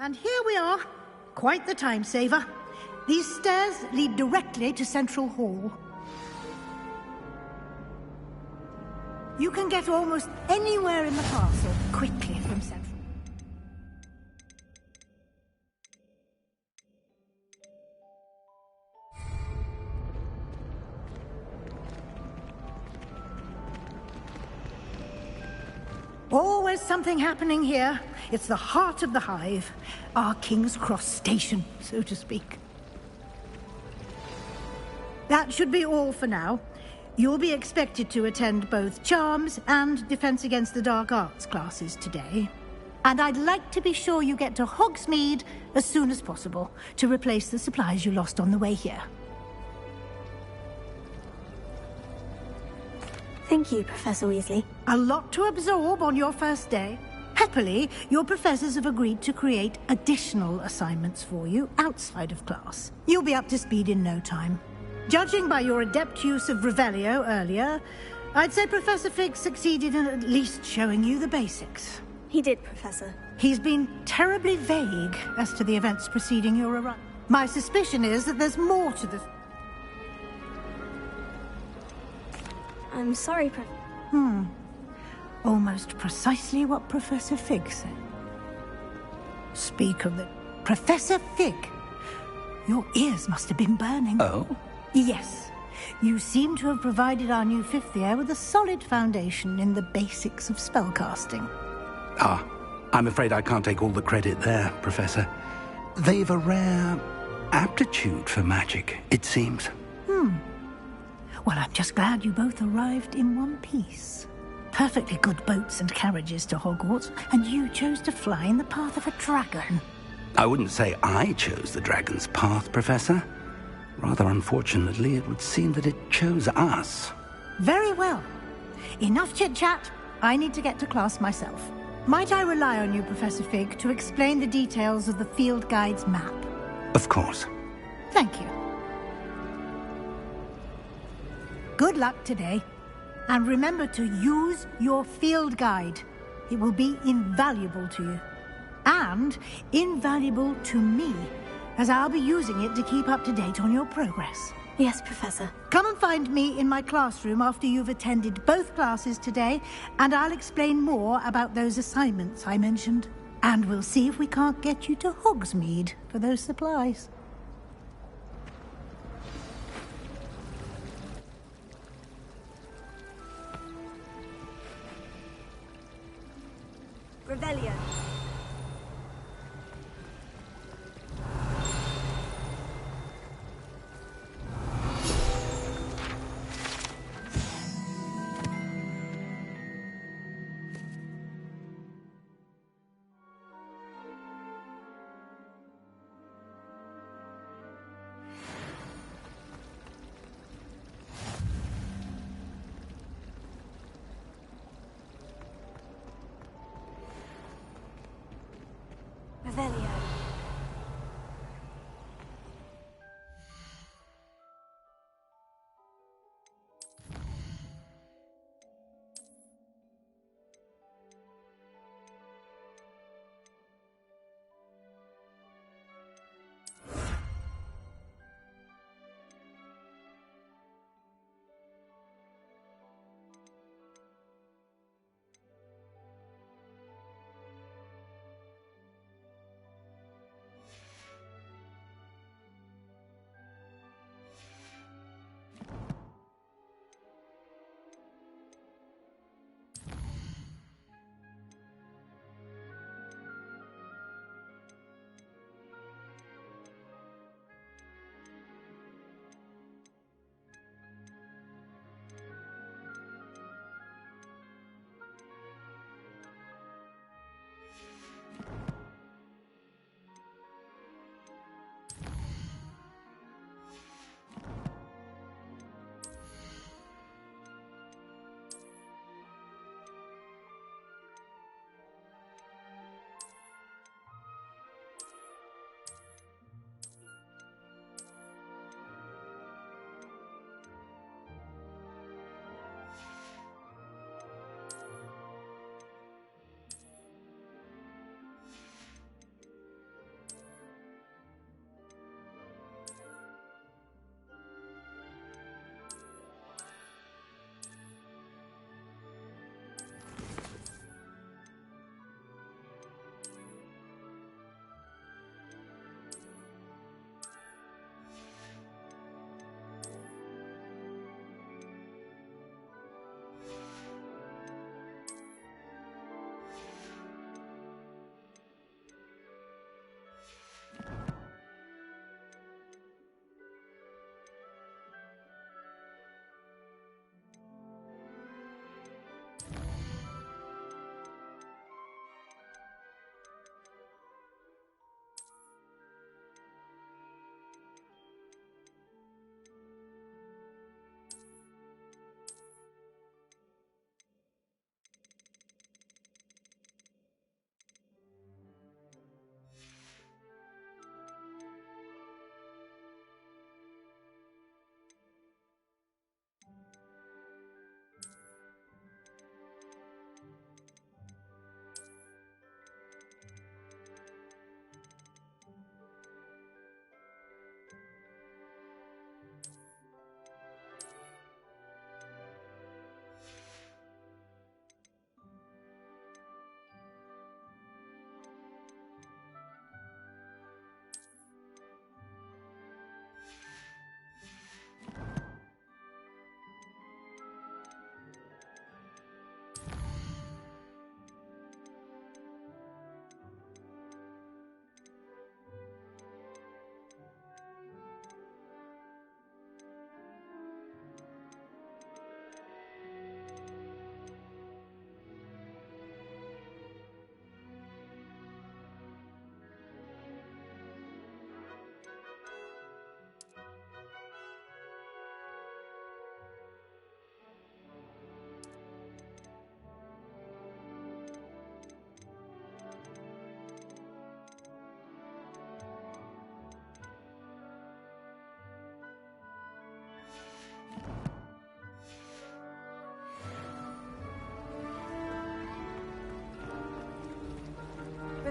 And here we are. Quite the time saver. These stairs lead directly to Central Hall. You can get almost anywhere in the castle quickly from Central. Always something happening here. It's the heart of the hive. Our King's Cross station, so to speak. That should be all for now. You'll be expected to attend both Charms and Defense Against the Dark Arts classes today. And I'd like to be sure you get to Hogsmeade as soon as possible to replace the supplies you lost on the way here. Thank you, Professor Weasley. A lot to absorb on your first day. Happily, your professors have agreed to create additional assignments for you outside of class. You'll be up to speed in no time. Judging by your adept use of Revelio earlier, I'd say Professor Fig succeeded in at least showing you the basics. He did, Professor. He's been terribly vague as to the events preceding your arrival. My suspicion is that there's more to the... I'm sorry, Almost precisely what Professor Fig said. Speak of the... Professor Fig! Your ears must have been burning. Oh? Yes. You seem to have provided our new fifth year with a solid foundation in the basics of spellcasting. Ah, I'm afraid I can't take all the credit there, Professor. They've a rare aptitude for magic, it seems. Well, I'm just glad you both arrived in one piece. Perfectly good boats and carriages to Hogwarts, and you chose to fly in the path of a dragon. I wouldn't say I chose the dragon's path, Professor. Rather unfortunately, it would seem that it chose us. Very well. Enough chit-chat. I need to get to class myself. Might I rely on you, Professor Fig, to explain the details of the field guide's map? Of course. Thank you. Good luck today. And remember to use your field guide. It will be invaluable to you. And invaluable to me, as I'll be using it to keep up to date on your progress. Yes, Professor. Come and find me in my classroom after you've attended both classes today, and I'll explain more about those assignments I mentioned. And we'll see if we can't get you to Hogsmeade for those supplies. Revelio.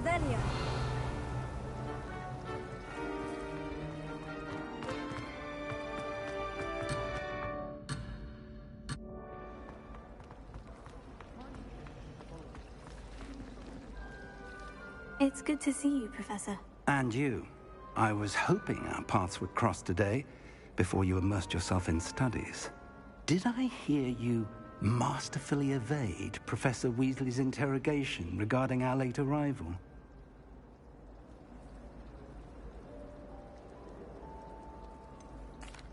Revelio. It's good to see you, Professor. And you. I was hoping our paths would cross today, before you immersed yourself in studies. Did I hear you masterfully evade Professor Weasley's interrogation regarding our late arrival?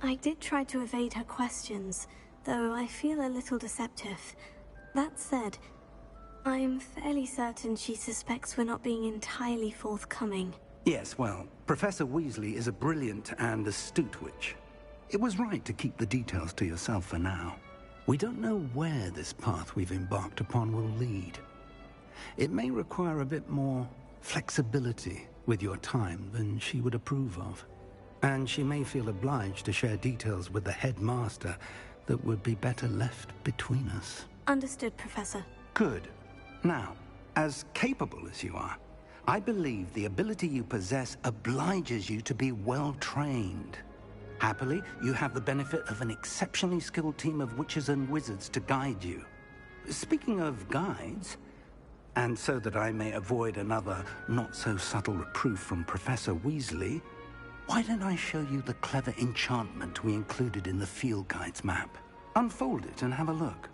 I did try to evade her questions, though I feel a little deceptive. That said, I'm fairly certain she suspects we're not being entirely forthcoming. Yes, well, Professor Weasley is a brilliant and astute witch. It was right to keep the details to yourself for now. We don't know where this path we've embarked upon will lead. It may require a bit more flexibility with your time than she would approve of. And she may feel obliged to share details with the headmaster that would be better left between us. Understood, Professor. Good. Now, as capable as you are, I believe the ability you possess obliges you to be well-trained. Happily, you have the benefit of an exceptionally skilled team of witches and wizards to guide you. Speaking of guides, and so that I may avoid another not-so-subtle reproof from Professor Weasley, why don't I show you the clever enchantment we included in the field guide's map? Unfold it and have a look.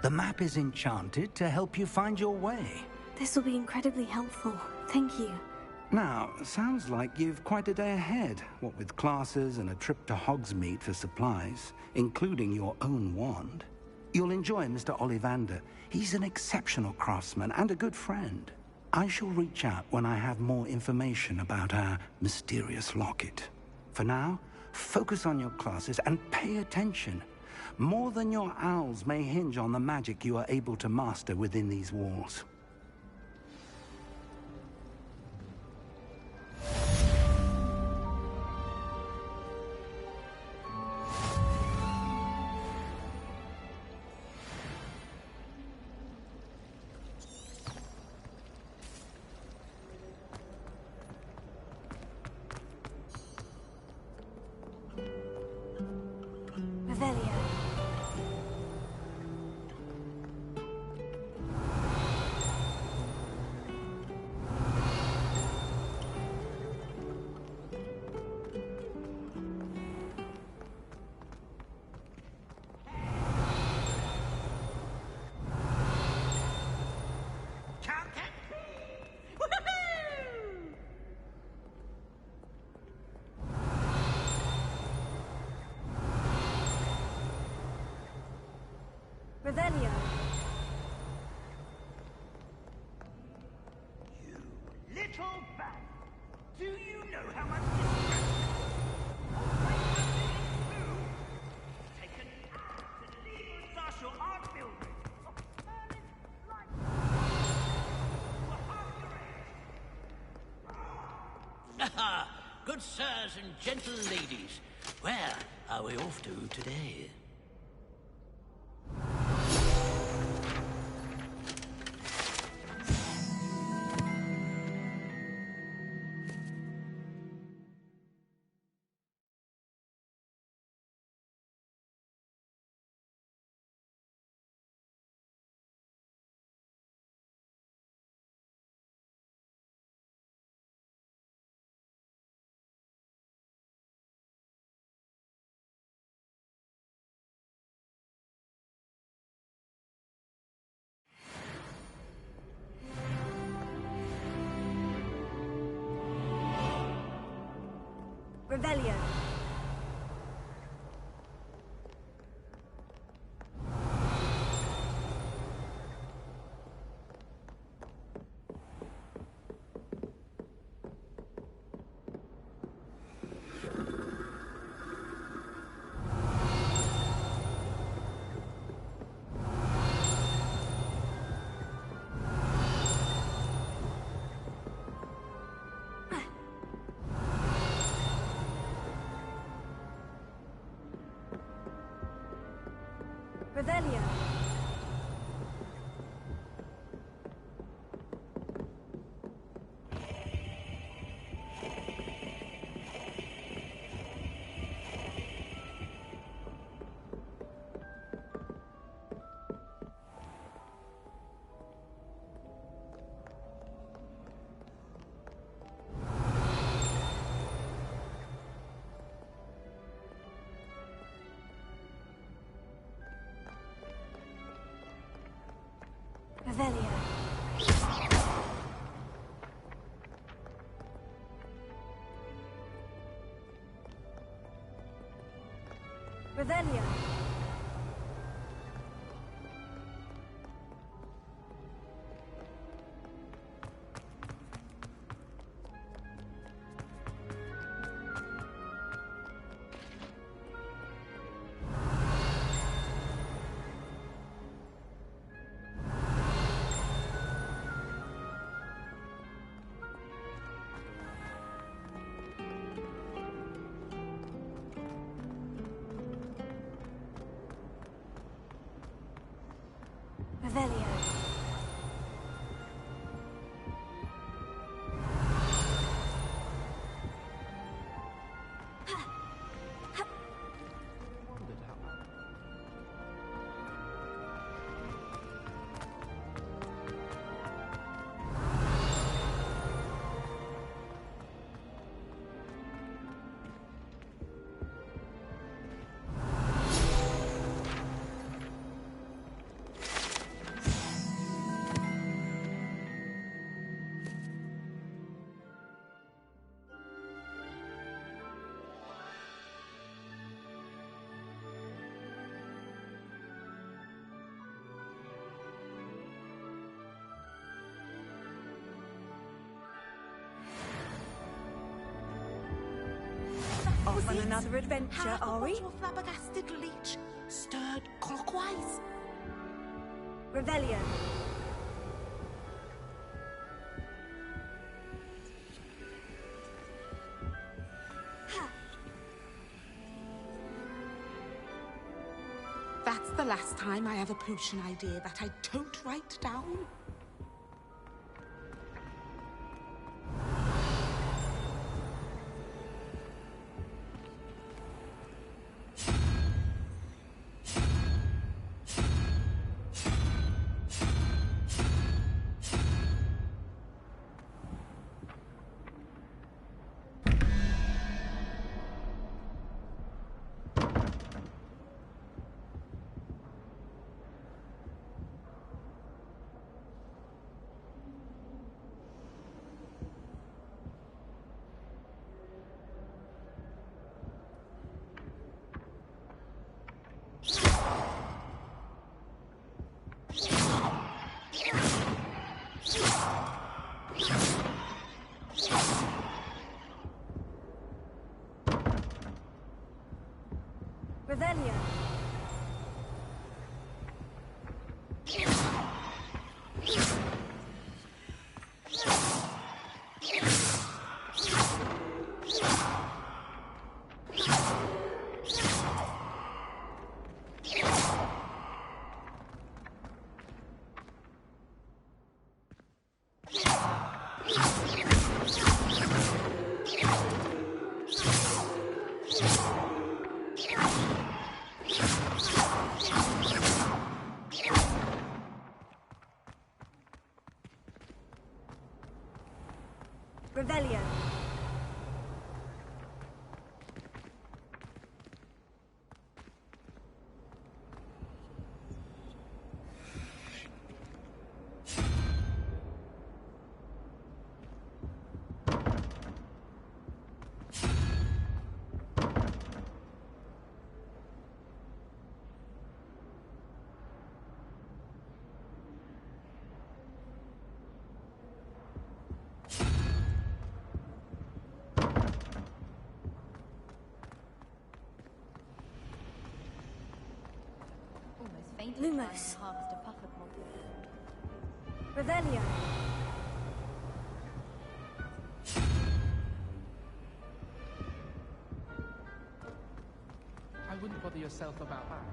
The map is enchanted to help you find your way. This will be incredibly helpful. Thank you. Now, sounds like you've quite a day ahead, what with classes and a trip to Hogsmeade for supplies, including your own wand. You'll enjoy Mr. Ollivander. He's an exceptional craftsman and a good friend. I shall reach out when I have more information about our mysterious locket. For now, focus on your classes and pay attention. More than your owls may hinge on the magic you are able to master within these walls. Revelio. Revelio. You little bat! Do you know how much this take an hour to leave Social Art Building of Merlin's life to half your age. Good sirs and gentle ladies, where are we off to today? Revelio. Revelio. Revelio. Revelio. Revelio. Off on another adventure, are we? Your flabbergasted leech stirred clockwise. Revelio. That's the last time I have a potion idea that I don't write down. Revelio. paint Lumos. harvest a puffer pot. Revelio. I wouldn't bother yourself about that.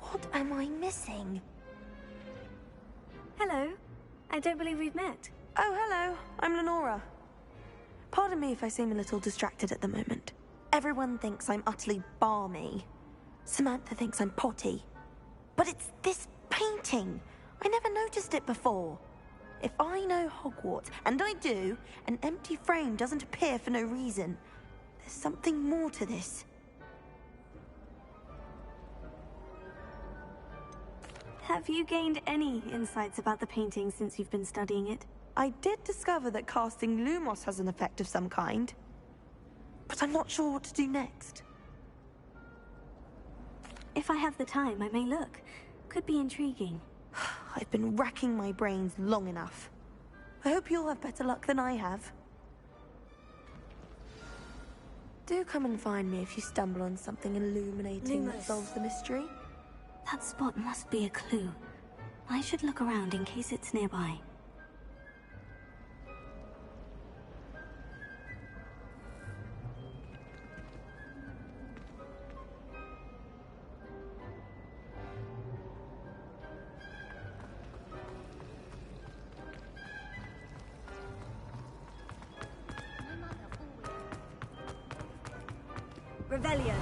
What am I missing? Hello. I don't believe we've met. Oh, hello. I'm Lenora. Pardon me if I seem a little distracted at the moment. Everyone thinks I'm utterly balmy. Samantha thinks I'm potty. But it's this painting. I never noticed it before. If I know Hogwarts, and I do, an empty frame doesn't appear for no reason. There's something more to this. Have you gained any insights about the painting since you've been studying it? I did discover that casting Lumos has an effect of some kind. But I'm not sure what to do next. If I have the time, I may look. Could be intriguing. I've been racking my brains long enough. I hope you'll have better luck than I have. Do come and find me if you stumble on something illuminating that Lumos. solves the mystery. That spot must be a clue. I should look around in case it's nearby. Revelio.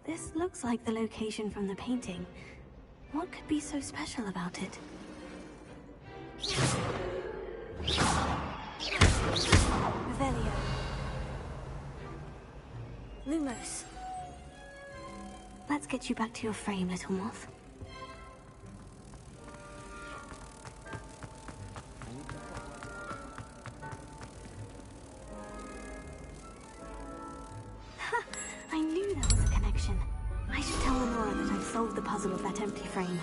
This looks like the location from the painting. What could be so special about it? Revelio. Lumos. Let's get you back to your frame, little moth. Ha! I knew there was a connection. I should tell Lenora that I've solved the puzzle of that empty frame.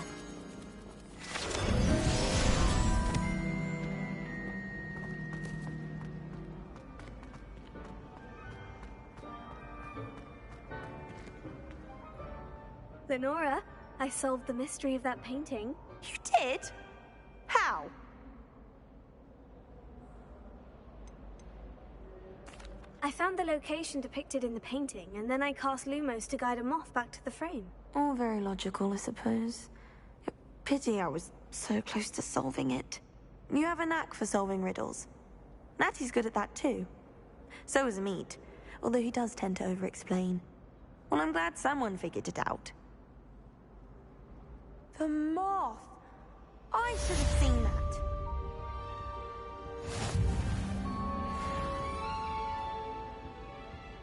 Lenora, I solved the mystery of that painting. You did? How? I found the location depicted in the painting, and then I cast Lumos to guide a moth back to the frame. All very logical, I suppose. Pity I was so close to solving it. You have a knack for solving riddles. Natty's good at that too. So is Meat, although he does tend to over-explain. Well, I'm glad someone figured it out. The moth! I should have seen that.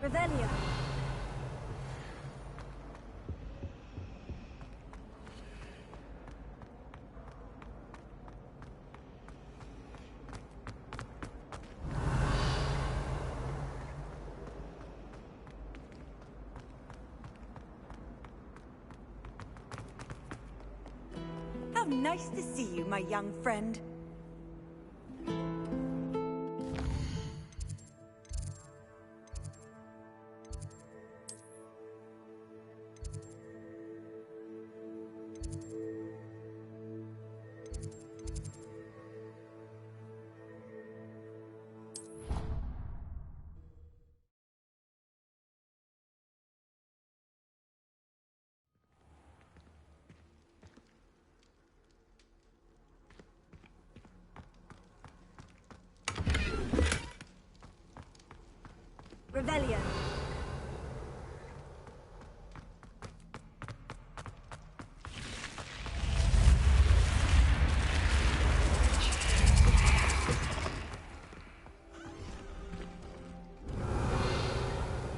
Revelio. How nice to see you, my young friend. Revelio.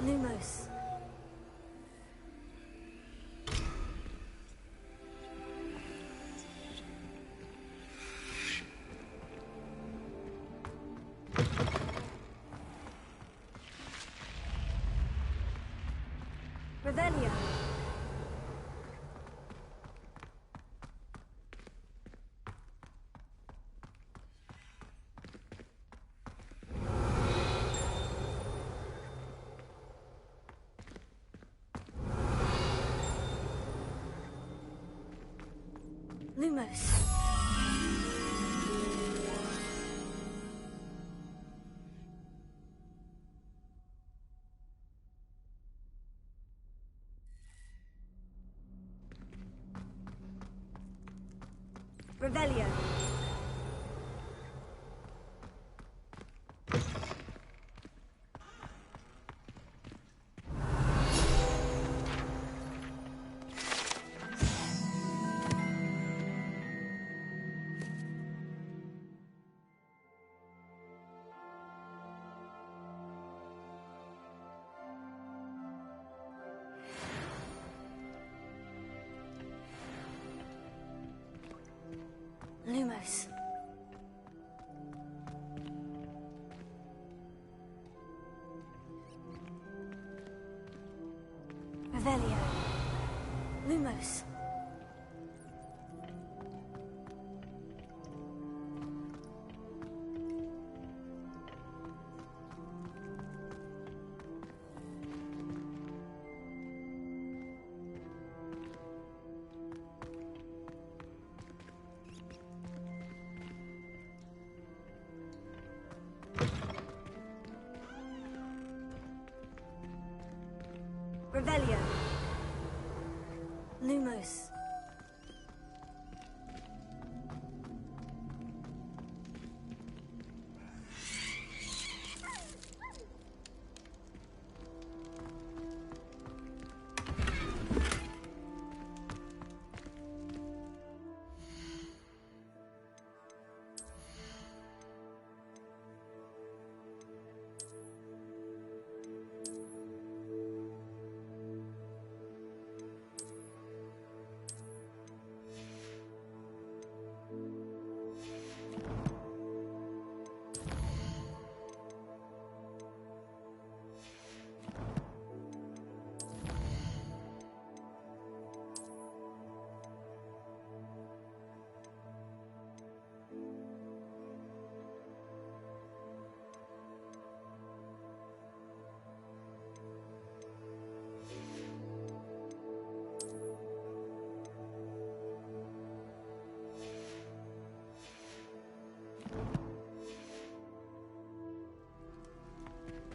Lumos. Revelio. Lumos. Revelio. Lumos. Revelio. Lumos. Revelio. Lumos.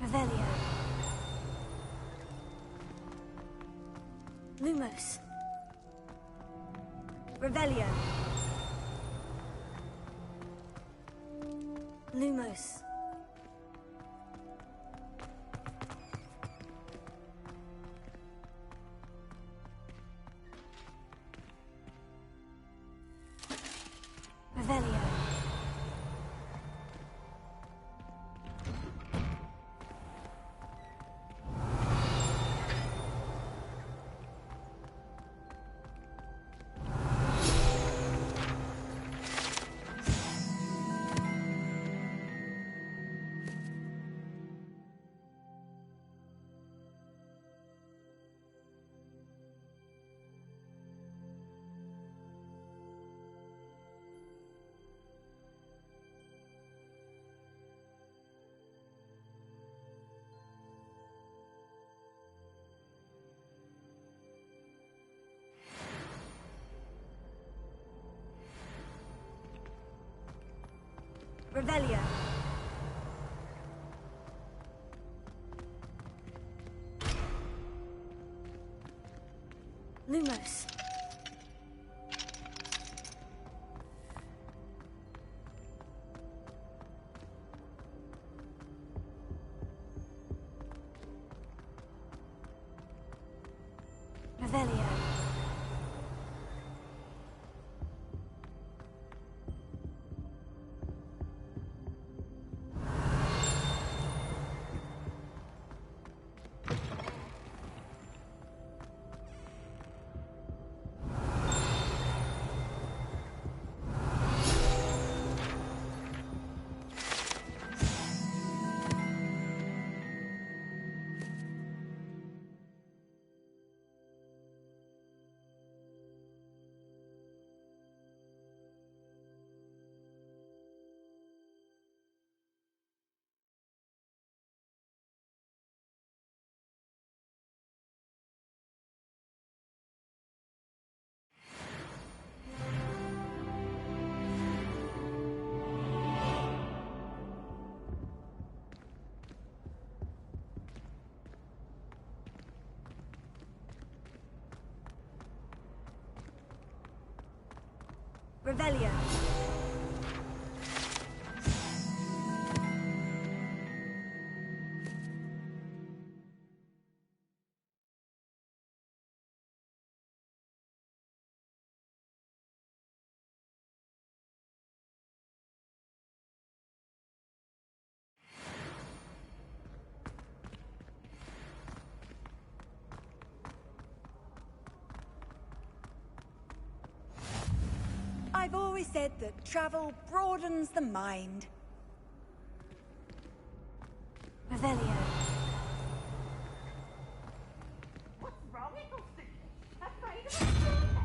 Revelio. Lumos. Revelio. Lumos. Revelio. Revelio. Lumos. Revelio. I've always said that travel broadens the mind. Revelio. What's wrong with those things? Afraid of a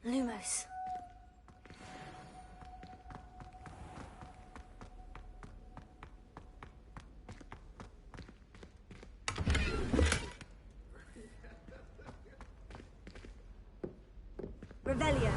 Lumos. Revelio.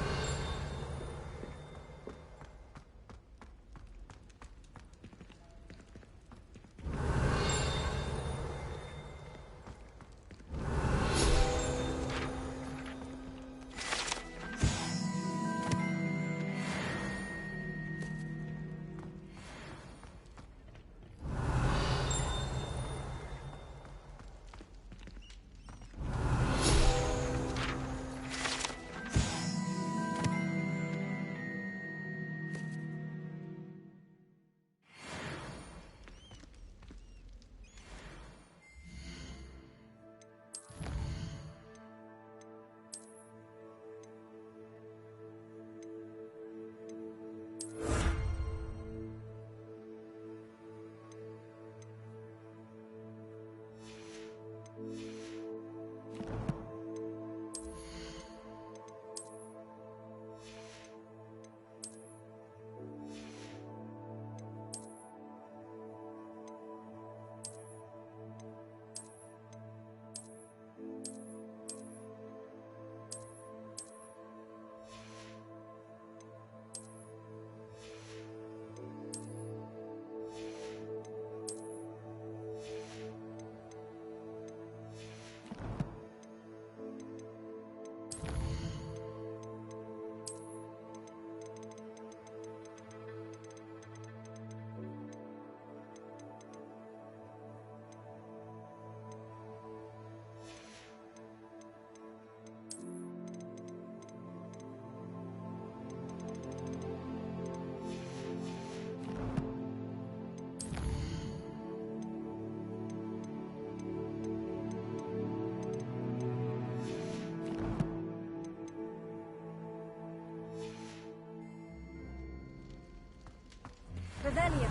Revelio.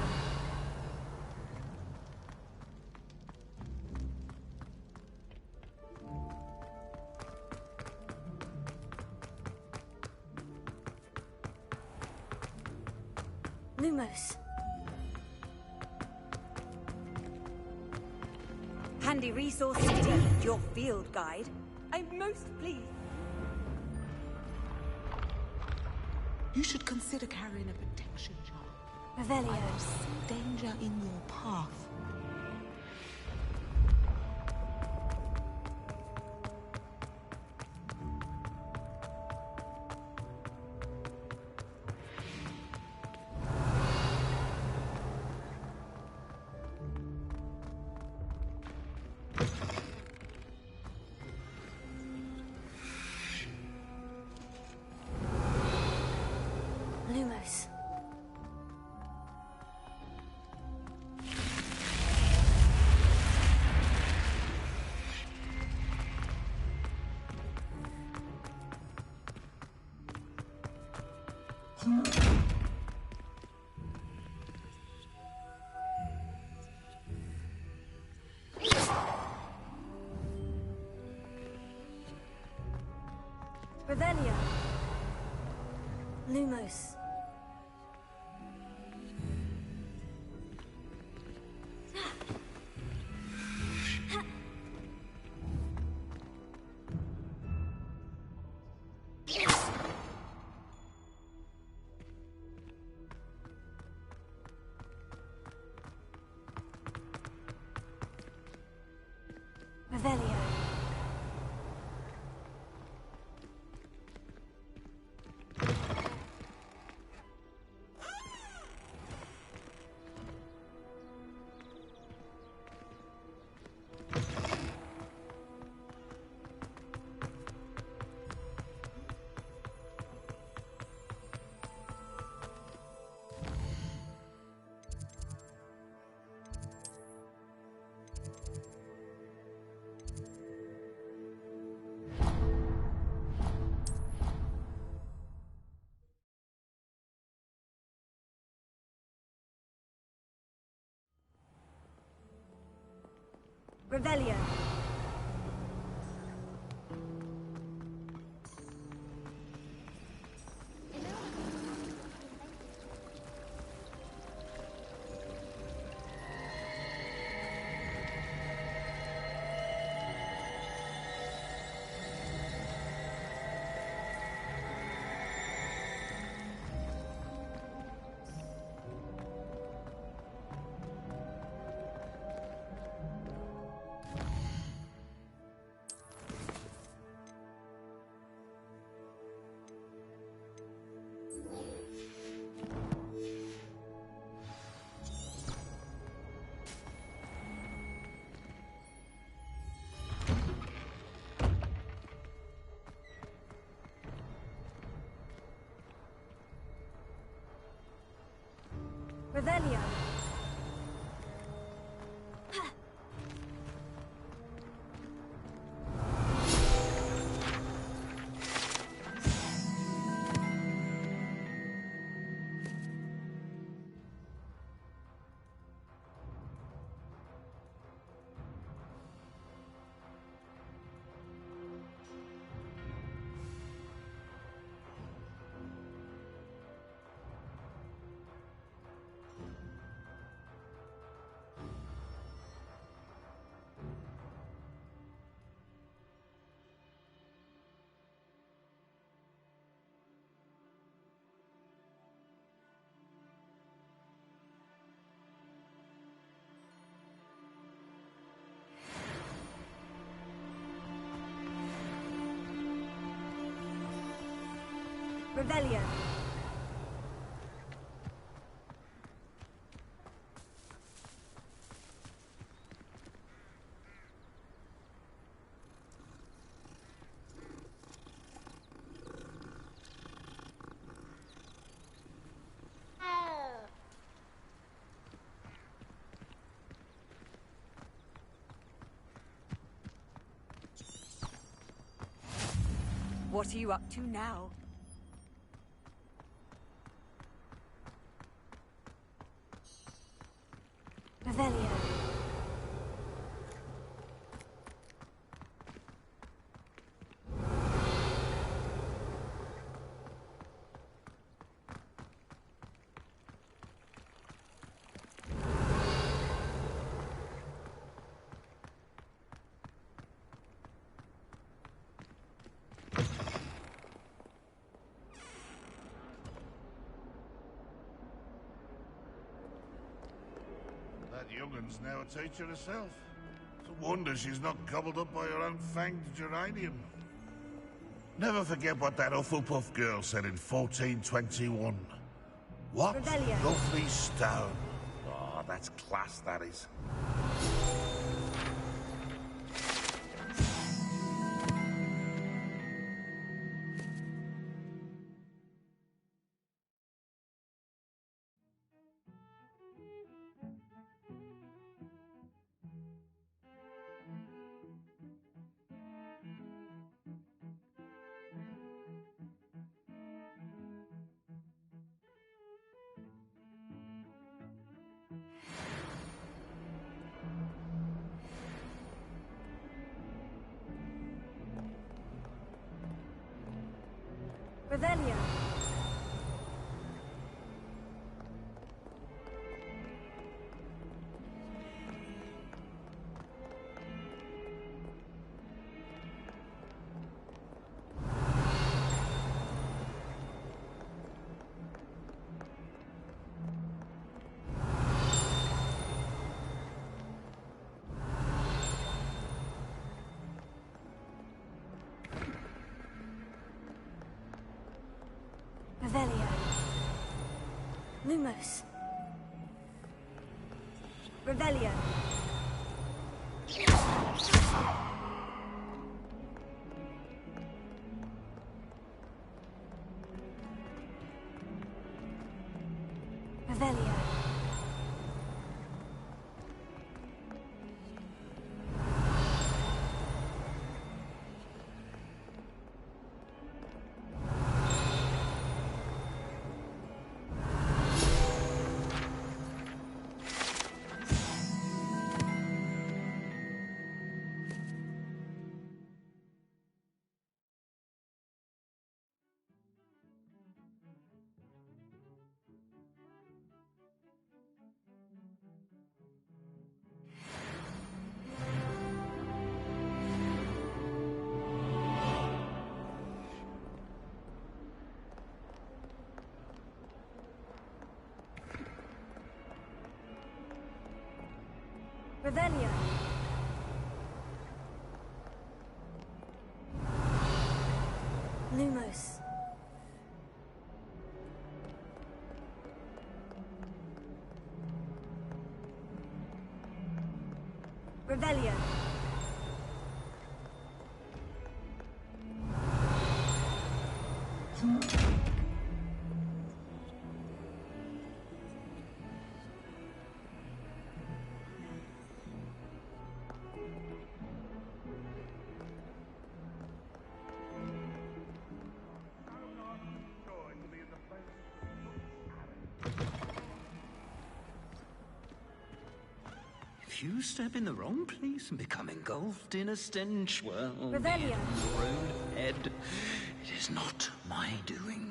Lumos. Handy resource indeed, your field guide. I'm most pleased. You should consider carrying a protection charm. Revelio. I see danger in your path. Lumos. Revelio. Lumos. Revelio. Revelio. Revelio. Revelio. What are you up to now? Revelio. That youngun's now a teacher herself. It's a wonder she's not gobbled up by her own fanged geranium. Never forget what that Hufflepuff girl said in 1421. What Revelio. lovely stone. Oh, that's class, that is. Revelio. Revelio. Lumos. Revelio. Revelio. Revelio. Lumos. Revelio. If you step in the wrong place and become engulfed in a stench, well, Revelio. your own head. It is not my doing.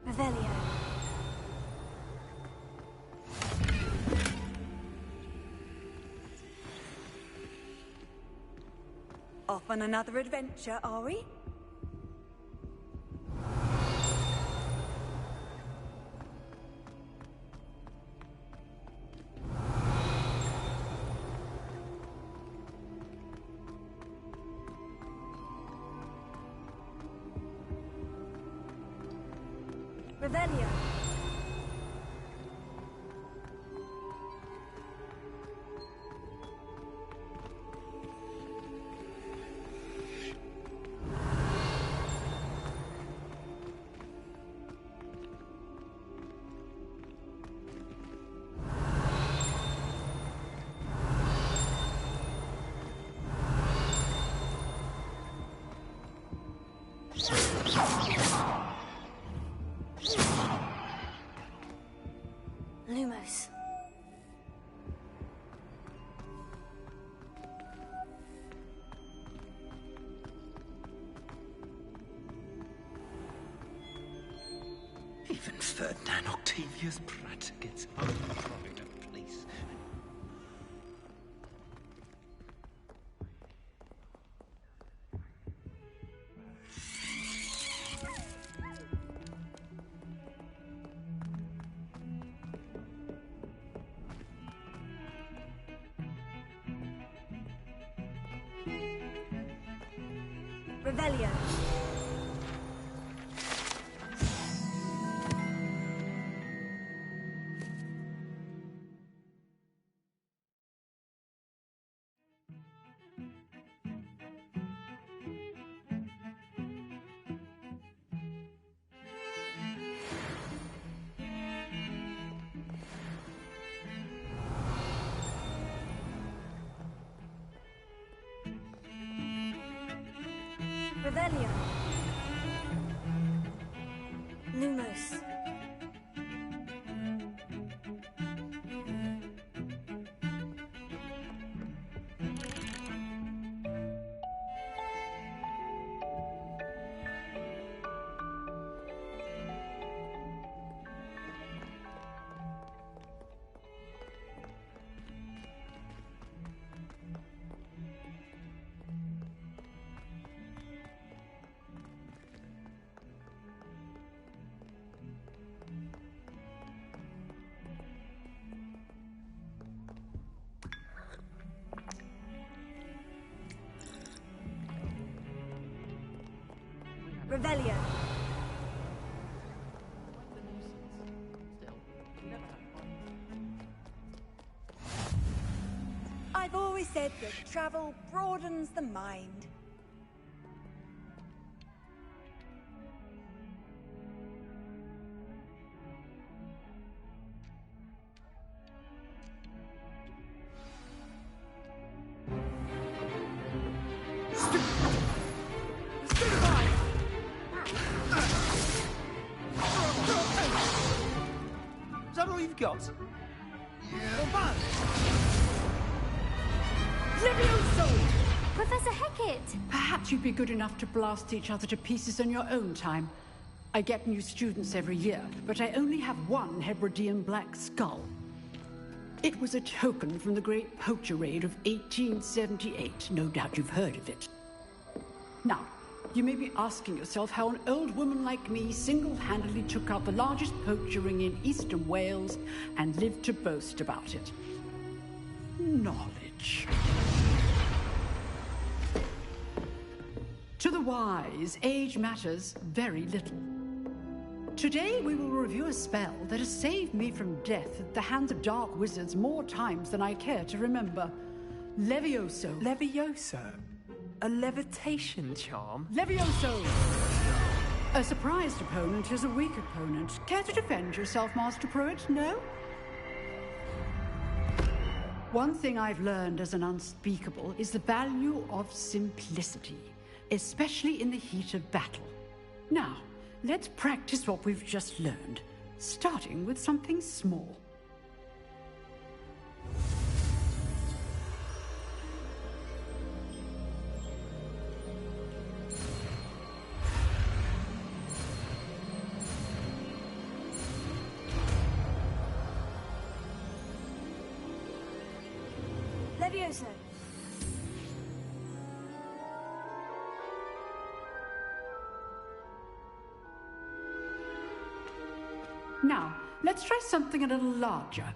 Revelio. Off on another adventure, are we? Revelio. Lumos. Even Ferdinand Octavius Pratt gets hung for robbing a place. Revelio. Revelio. Lumos. Revelio. I've always said that travel broadens the mind. Is that all you've got? Professor Hecat! Perhaps you'd be good enough to blast each other to pieces on your own time. I get new students every year, but I only have one Hebridean black skull. It was a token from the Great Poacher Raid of 1878. No doubt you've heard of it. Now, you may be asking yourself how an old woman like me single-handedly took out the largest poacher ring in eastern Wales and lived to boast about it. Knowledge. To the wise, age matters very little. Today we will review a spell that has saved me from death at the hands of dark wizards more times than I care to remember. Levioso. Levioso? A levitation charm? Levioso! A surprised opponent is a weak opponent. Care to defend yourself, Master Pruitt? No? One thing I've learned as an unspeakable is the value of simplicity, especially in the heat of battle. Now, let's practice what we've just learned, starting with something small. Levioso. Now, let's try something a little larger.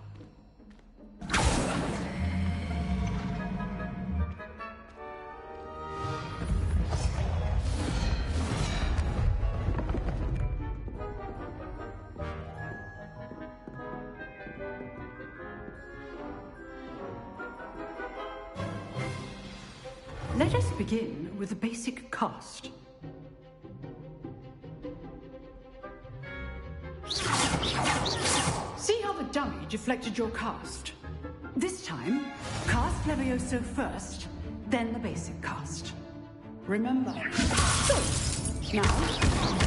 Let us begin with the basic cast. See how the dummy deflected your cast? This time, cast Levioso first, then the basic cast. Remember. So, now,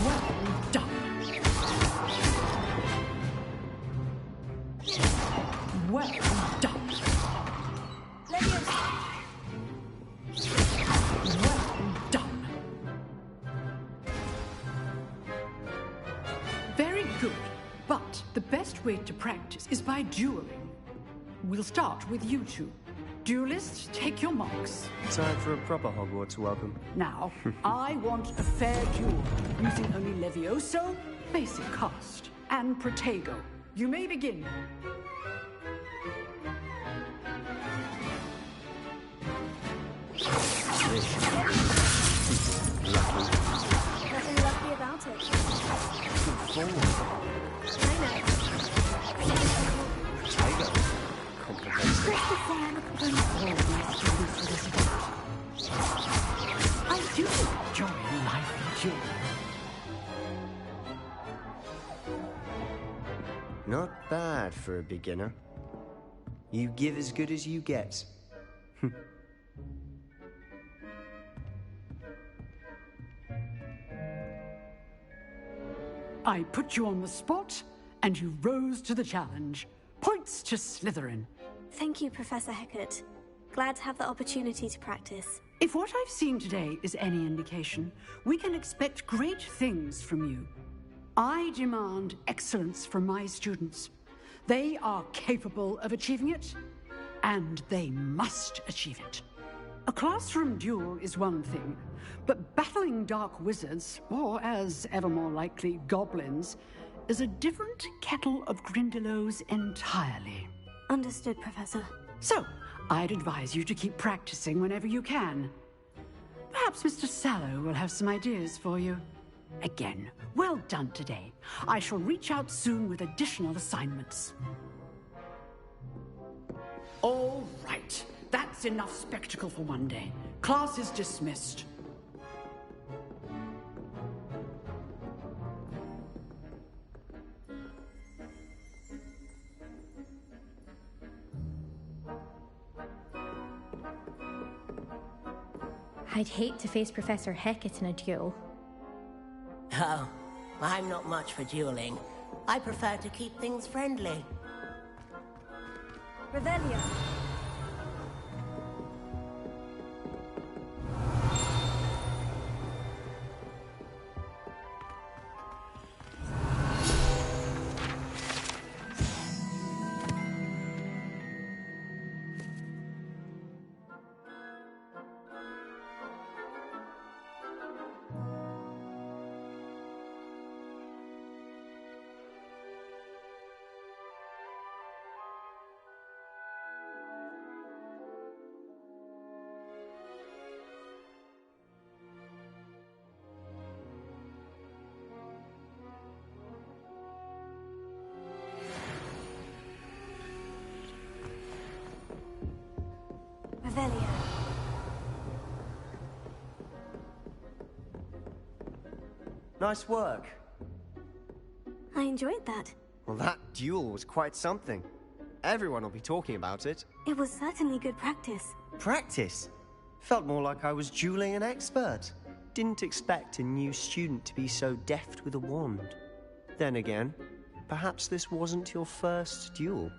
well done. Well done. Levioso. Well done. Very good. But the best way to practice is by dueling. We'll start with you two. Duelists, take your marks. Time for a proper Hogwarts welcome. Now, I want a fair duel, using only Levioso, basic cast, and Protego. You may begin. Nothing lucky about it. I do enjoy life duel. Not bad for a beginner. You give as good as you get. I put you on the spot, and you rose to the challenge. Points to Slytherin. Thank you, Professor Hecat. Glad to have the opportunity to practice. If what I've seen today is any indication, we can expect great things from you. I demand excellence from my students. They are capable of achieving it, and they must achieve it. A classroom duel is one thing, but battling dark wizards, or as ever more likely, goblins, is a different kettle of Grindylows entirely. Understood, Professor. So, I'd advise you to keep practicing whenever you can. Perhaps Mr. Sallow will have some ideas for you. Again, well done today. I shall reach out soon with additional assignments. All right. That's enough spectacle for one day. Class is dismissed. I'd hate to face Professor Hecat in a duel. Oh, I'm not much for dueling. I prefer to keep things friendly. Revelio. Revelio. Nice work. I enjoyed that. Well, that duel was quite something. Everyone will be talking about it. It was certainly good practice. Practice? Felt more like I was dueling an expert. Didn't expect a new student to be so deft with a wand. Then again, perhaps this wasn't your first duel.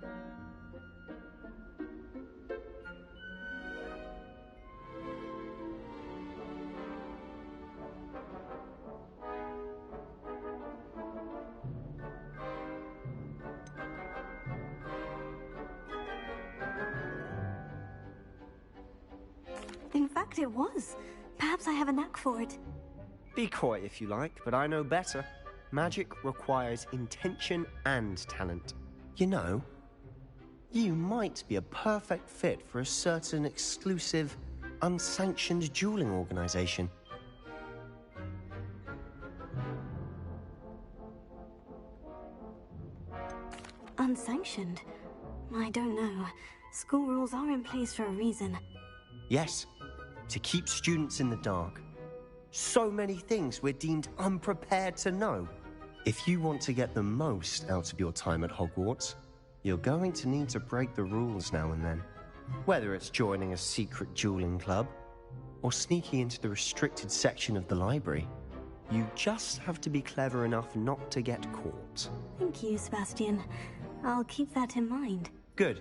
In fact, it was. Perhaps I have a knack for it. Be coy if you like, but I know better. Magic requires intention and talent. You know, you might be a perfect fit for a certain exclusive, unsanctioned dueling organization. Unsanctioned? I don't know. School rules are in place for a reason. Yes, to keep students in the dark. So many things we're deemed unprepared to know. If you want to get the most out of your time at Hogwarts, you're going to need to break the rules now and then. Whether it's joining a secret dueling club, or sneaking into the restricted section of the library, you just have to be clever enough not to get caught. Thank you, Sebastian. I'll keep that in mind. Good.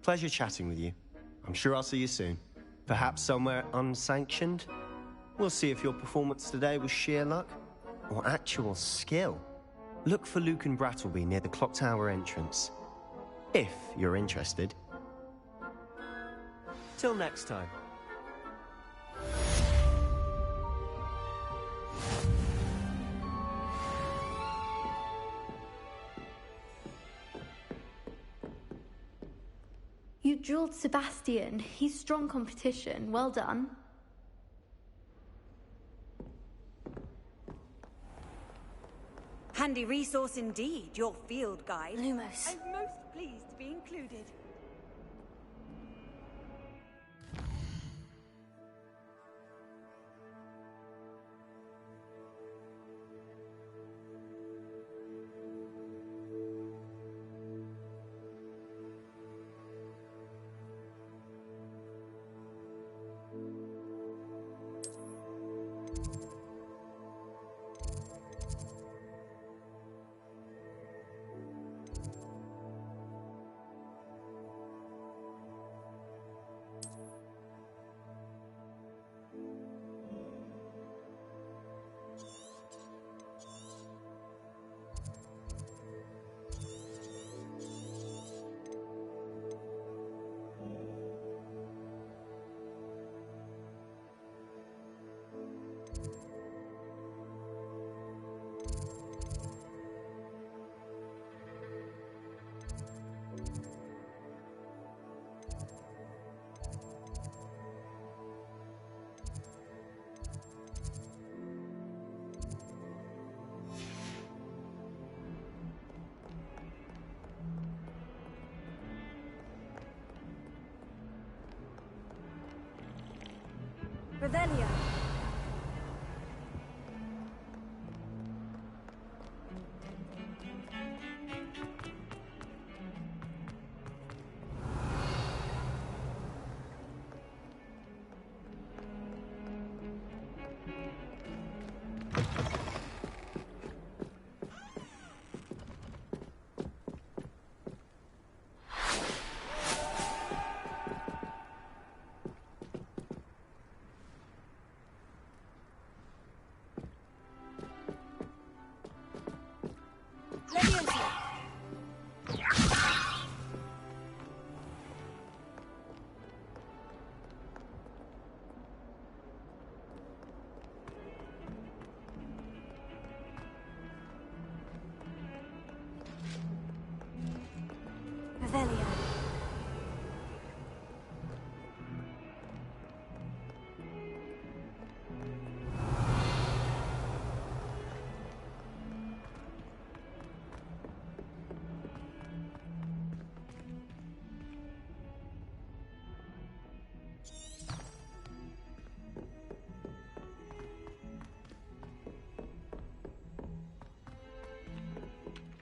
Pleasure chatting with you. I'm sure I'll see you soon. Perhaps somewhere unsanctioned? We'll see if your performance today was sheer luck or actual skill. Look for Luke and Brattleby near the clock tower entrance, if you're interested. Till next time. You drilled Sebastian. He's strong competition. Well done. Handy resource indeed, your field guide. Lumos. I'm most pleased to be included. Revelio. Revelio.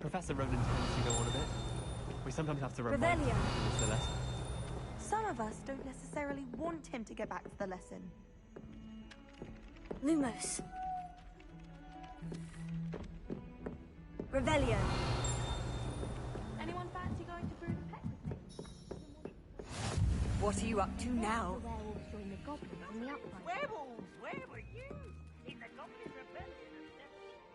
Professor Ronan tends to go on a bit. We sometimes have to remind him Revelio. to finish the lesson. Some of us don't necessarily want him to get back to the lesson. Lumos. Revelio. Anyone fancy going to brew the pet with me? What are you up to now? Werewolves, where were you? In the Goblin Rebellion of Revelio.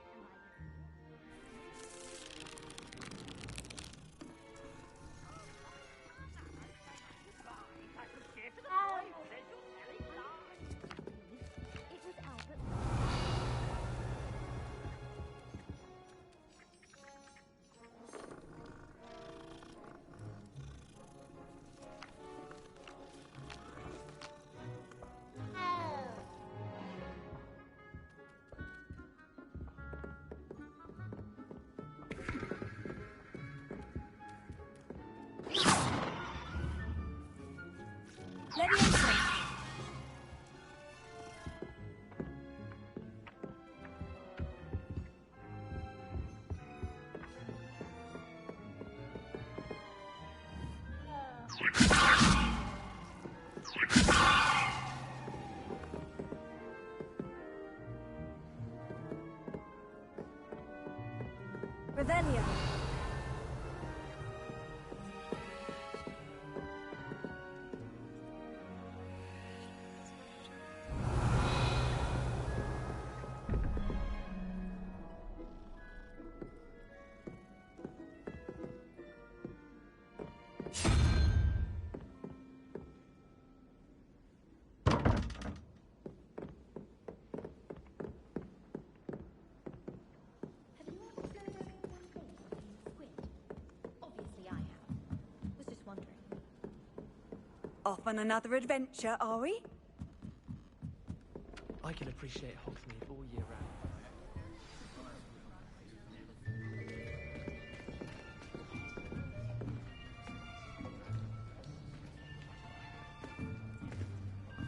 Revelio. Off on another adventure, are we? I can appreciate Hogsmeade all year round.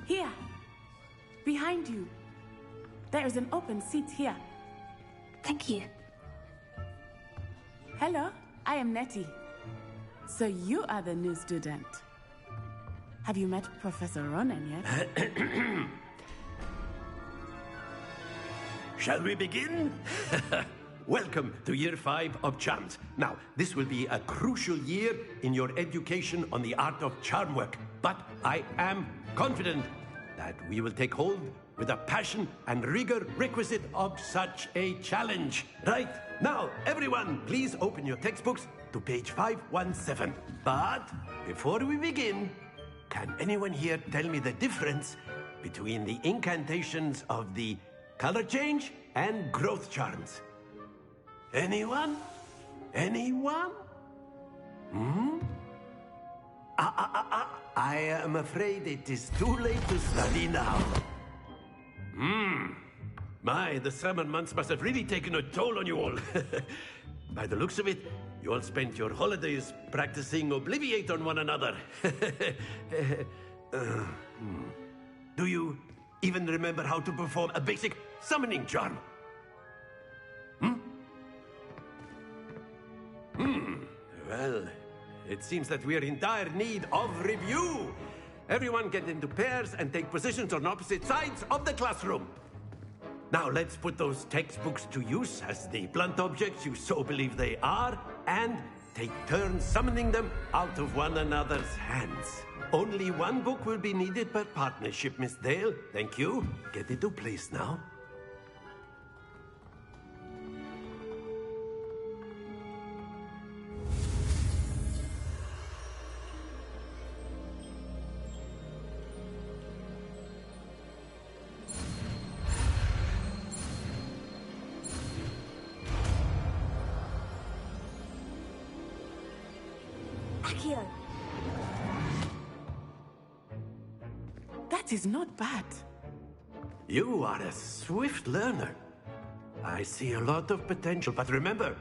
Here. Behind you. There is an open seat here. Thank you. Hello, I am Nettie. So you are the new student. Have you met Professor Ronan yet? Shall we begin? Welcome to Year 5 of Charms. Now, this will be a crucial year in your education on the art of charm work, but I am confident that we will take hold with the passion and rigor requisite of such a challenge. Right, now, everyone, please open your textbooks to page 517. But before we begin, can anyone here tell me the difference between the incantations of the color change and growth charms? Anyone? Anyone? I am afraid it is too late to study now. My, the summer months must have really taken a toll on you all. By the looks of it, you all spent your holidays practicing Obliviate on one another. Do you even remember how to perform a basic summoning charm. Well, it seems that we are in dire need of review. Everyone get into pairs and take positions on opposite sides of the classroom. Now let's put those textbooks to use as the blunt objects you so believe they are, and take turns summoning them out of one another's hands. Only one book will be needed per partnership, Miss Dale. Thank you. Get into place now. Accio. That is not bad. You are a swift learner. I see a lot of potential, but remember,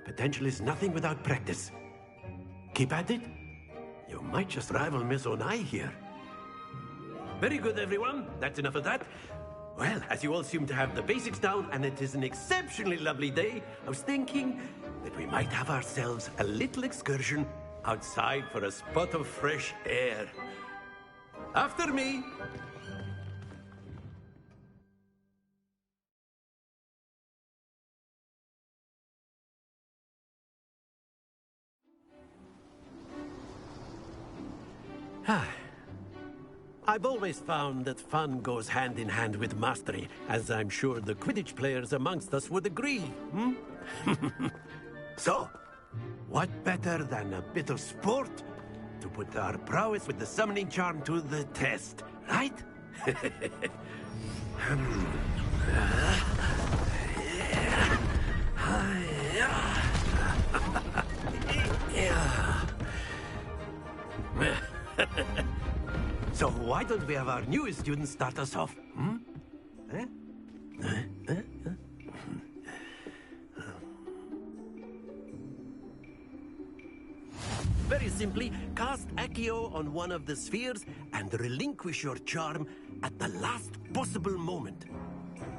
potential is nothing without practice. Keep at it. You might just rival Miss Onai here. Very good, everyone. That's enough of that. Well, as you all seem to have the basics down, and it is an exceptionally lovely day, I was thinking that we might have ourselves a little excursion outside for a spot of fresh air. After me. I've always found that fun goes hand in hand with mastery, as I'm sure the Quidditch players amongst us would agree. So, what better than a bit of sport to put our prowess with the summoning charm to the test, right? So why don't we have our newest student start us off? Very simply, cast Accio on one of the spheres and relinquish your charm at the last possible moment.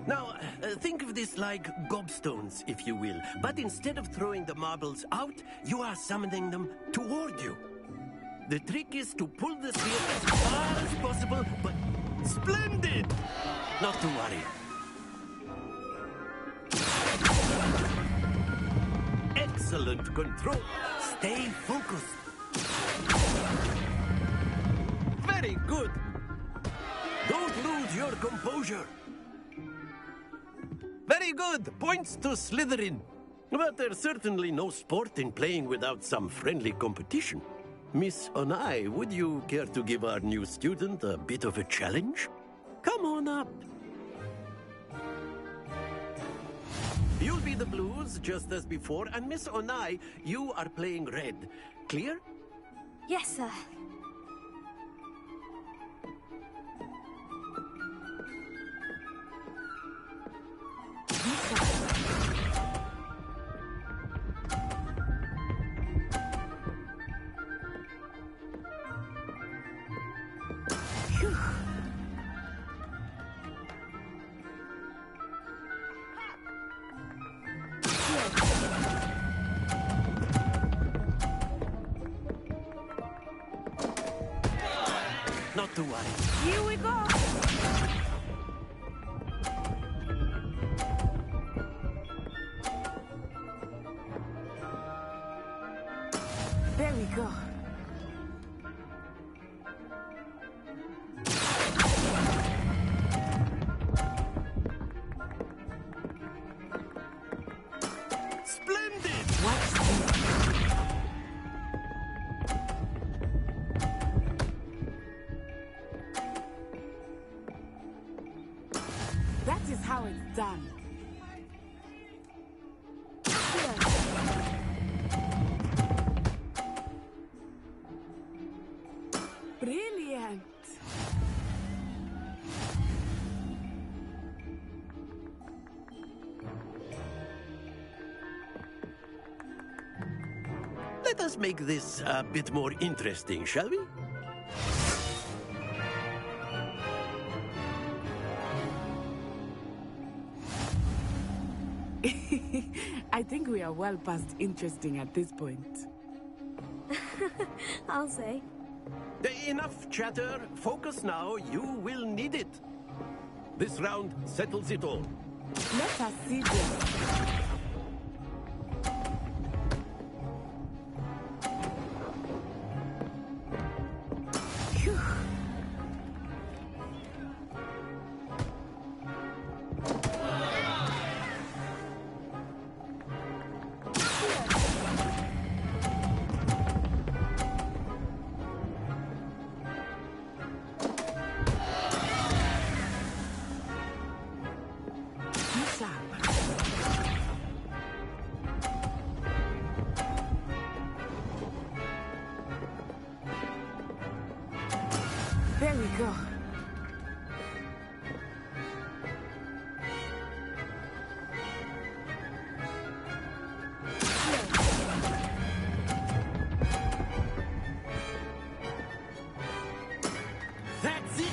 Now, think of this like gobstones, if you will. But instead of throwing the marbles out, you are summoning them toward you. The trick is to pull the sphere as far as possible, but splendid! Not to worry. Excellent control. Stay focused. Very good. Don't lose your composure. Very good. Points to Slytherin. But there's certainly no sport in playing without some friendly competition. Miss Onai, would you care to give our new student a bit of a challenge? Come on up. You'll be the blues, just as before, and Miss Onai, you are playing red. Clear? Yes, sir. Not to worry. Here we go. There we go. Splendid! Watch this. That is how it's done. Brilliant. Let us make this a bit more interesting, shall we? I think we are well past interesting at this point. I'll say. Enough chatter. Focus now. You will need it. This round settles it all. Let us see this. There we go. That's it!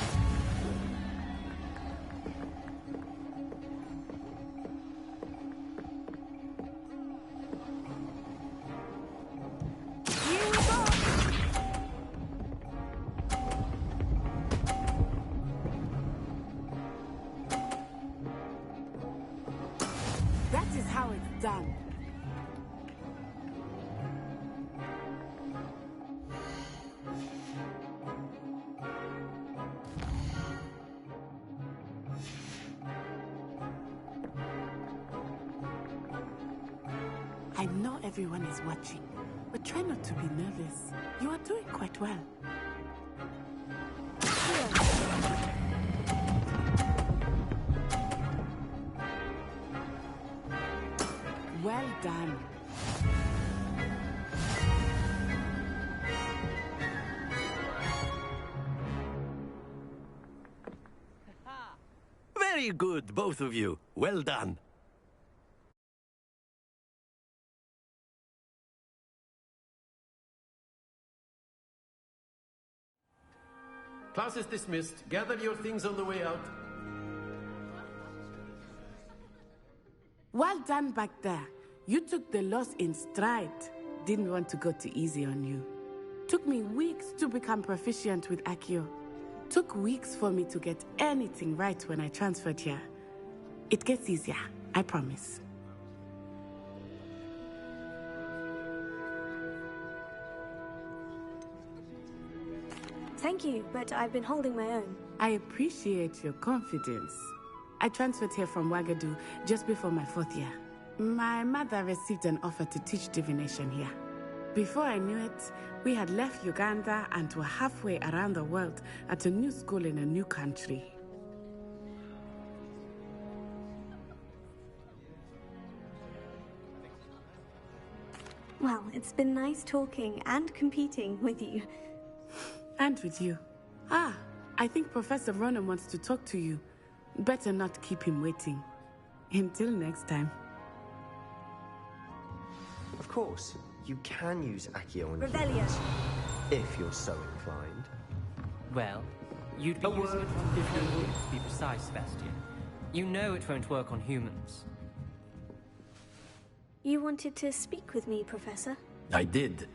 That is how it's done. I know everyone is watching, but try not to be nervous. You are doing quite well. Well done. Very good, both of you. Well done. Class is dismissed. Gather your things on the way out. Well done back there. You took the loss in stride. Didn't want to go too easy on you. Took me weeks to become proficient with Accio. Took weeks for me to get anything right when I transferred here. It gets easier, I promise. Thank you, but I've been holding my own. I appreciate your confidence. I transferred here from Wagadu just before my 4th year. My mother received an offer to teach divination here. Before I knew it, we had left Uganda and were halfway around the world at a new school in a new country. Well, it's been nice talking and competing with you. And with you. Ah, I think Professor Ronan wants to talk to you. Better not keep him waiting. Until next time. Of course, you can use Accio on Revelio. humans, if you're so inclined. Well, you'd be using it on different humans, to be precise, Sebastian. You know it won't work on humans. You wanted to speak with me, Professor? I did.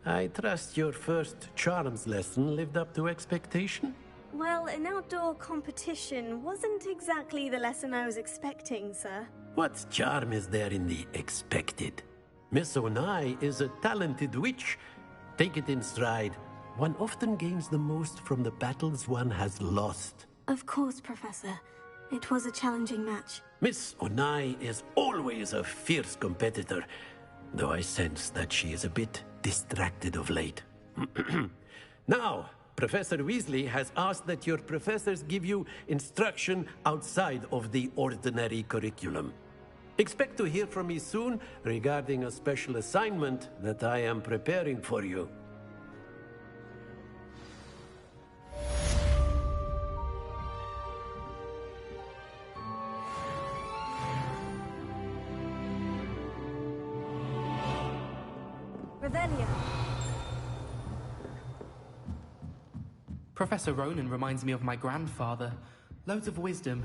I trust your first charms lesson lived up to expectation? Well, an outdoor competition wasn't exactly the lesson I was expecting, sir. What charm is there in the expected? Miss Onai is a talented witch. Take it in stride. One often gains the most from the battles one has lost. Of course, Professor. It was a challenging match. Miss Onai is always a fierce competitor, though I sense that she is a bit distracted of late. Now, Professor Weasley has asked that your professors give you instruction outside of the ordinary curriculum. Expect to hear from me soon regarding a special assignment that I am preparing for you. Revelio. Professor Ronan reminds me of my grandfather. Loads of wisdom,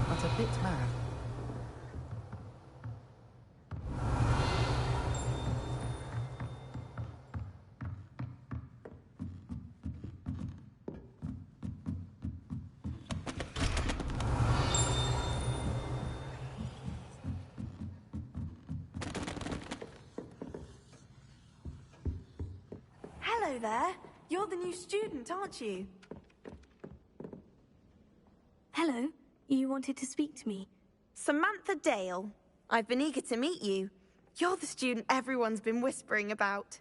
but a bit mad. Hello there. You're the new student, aren't you? Hello. You wanted to speak to me? Samantha Dale. I've been eager to meet you. You're the student everyone's been whispering about.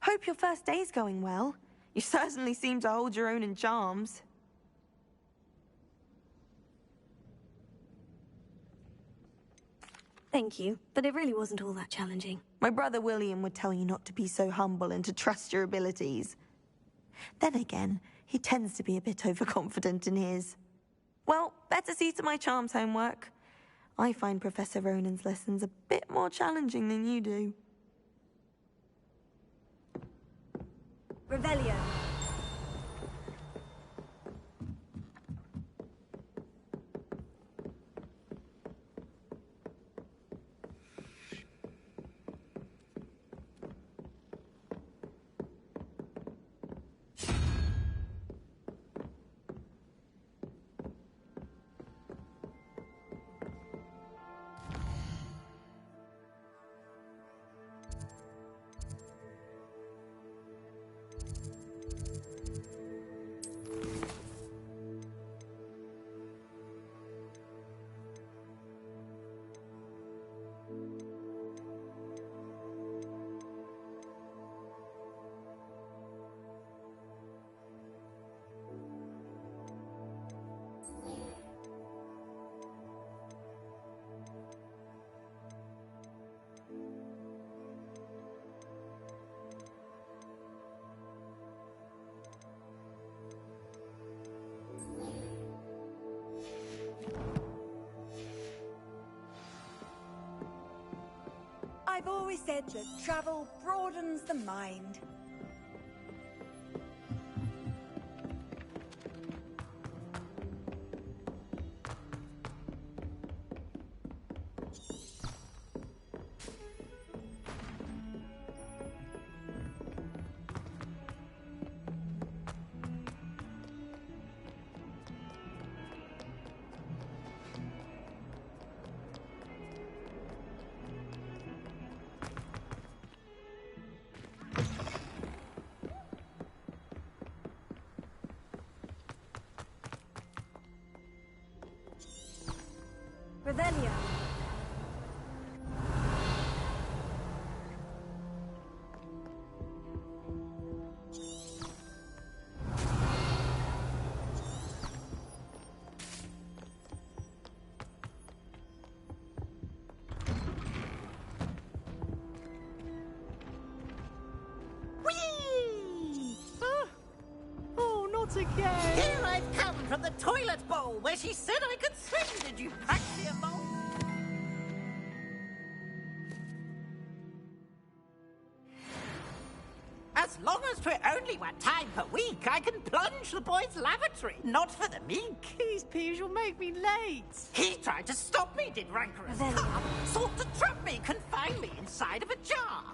Hope your first day's going well. You certainly seem to hold your own in charms. Thank you, but it really wasn't all that challenging. My brother William would tell you not to be so humble and to trust your abilities. Then again, he tends to be a bit overconfident in his. Well, better see to my charms homework. I find Professor Ronan's lessons a bit more challenging than you do. Revelio. I've always said that travel broadens the mind. Revelio. Oh, not again! Here I've come from the toilet bowl where she said I could swim. Did you practice a mole? As long as 'twere only one time per week, I can plunge the boy's lavatory. Not for the meek. These peas will make me late. He tried to stop me, did rancorous cub. Sought to trap me, confine me inside of a jar.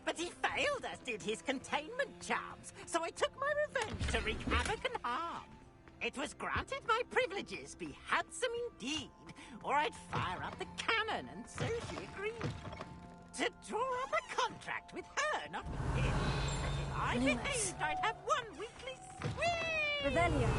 But he failed, as did his containment charms. So I took my revenge to wreak havoc and harm. It was granted my privileges be handsome indeed, or I'd fire up the cannon, and so she agreed. To draw up a contract with her, not with him. That if I behaved, I'd have one weekly swing! Revelio.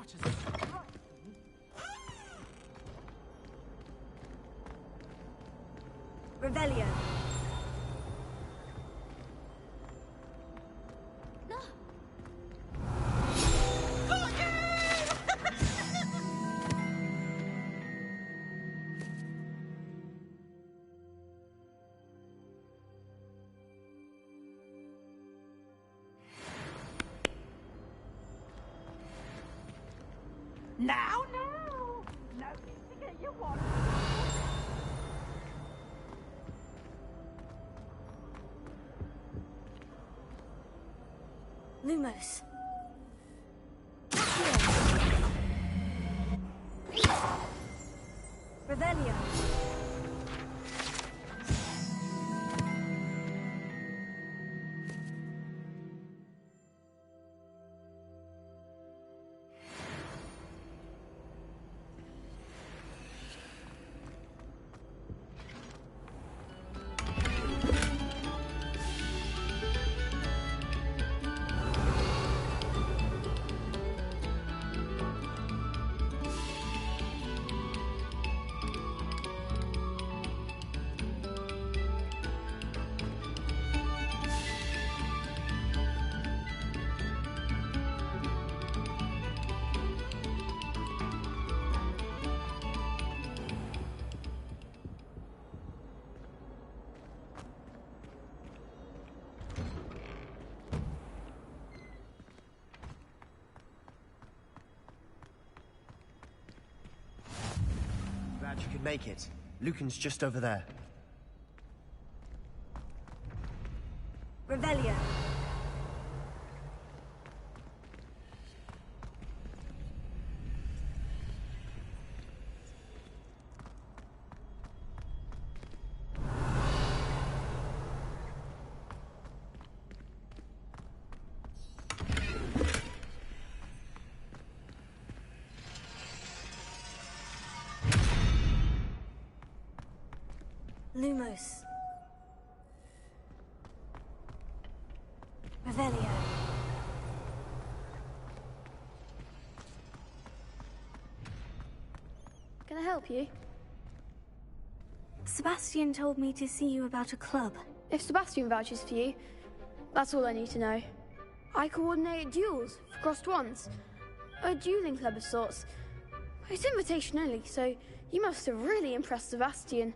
Watch us. Revelio. Now, no! No need to get your water. Lumos. Revelio. Glad you could make it. Lucan's just over there. Revelio. Lumos. Revelio. Can I help you? Sebastian told me to see you about a club. If Sebastian vouches for you, that's all I need to know. I coordinate duels for crossed ones. A dueling club of sorts. It's invitation only, so you must have really impressed Sebastian.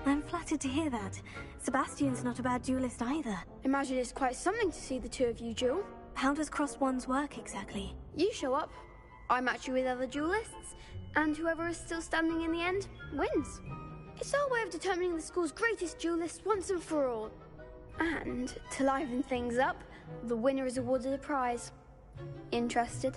I'm flattered to hear that. Sebastian's not a bad duelist either. Imagine it's quite something to see the two of you duel. How does crossed ones work exactly? You show up, I match you with other duelists, and whoever is still standing in the end wins. It's our way of determining the school's greatest duelist once and for all. And to liven things up, the winner is awarded a prize. Interested?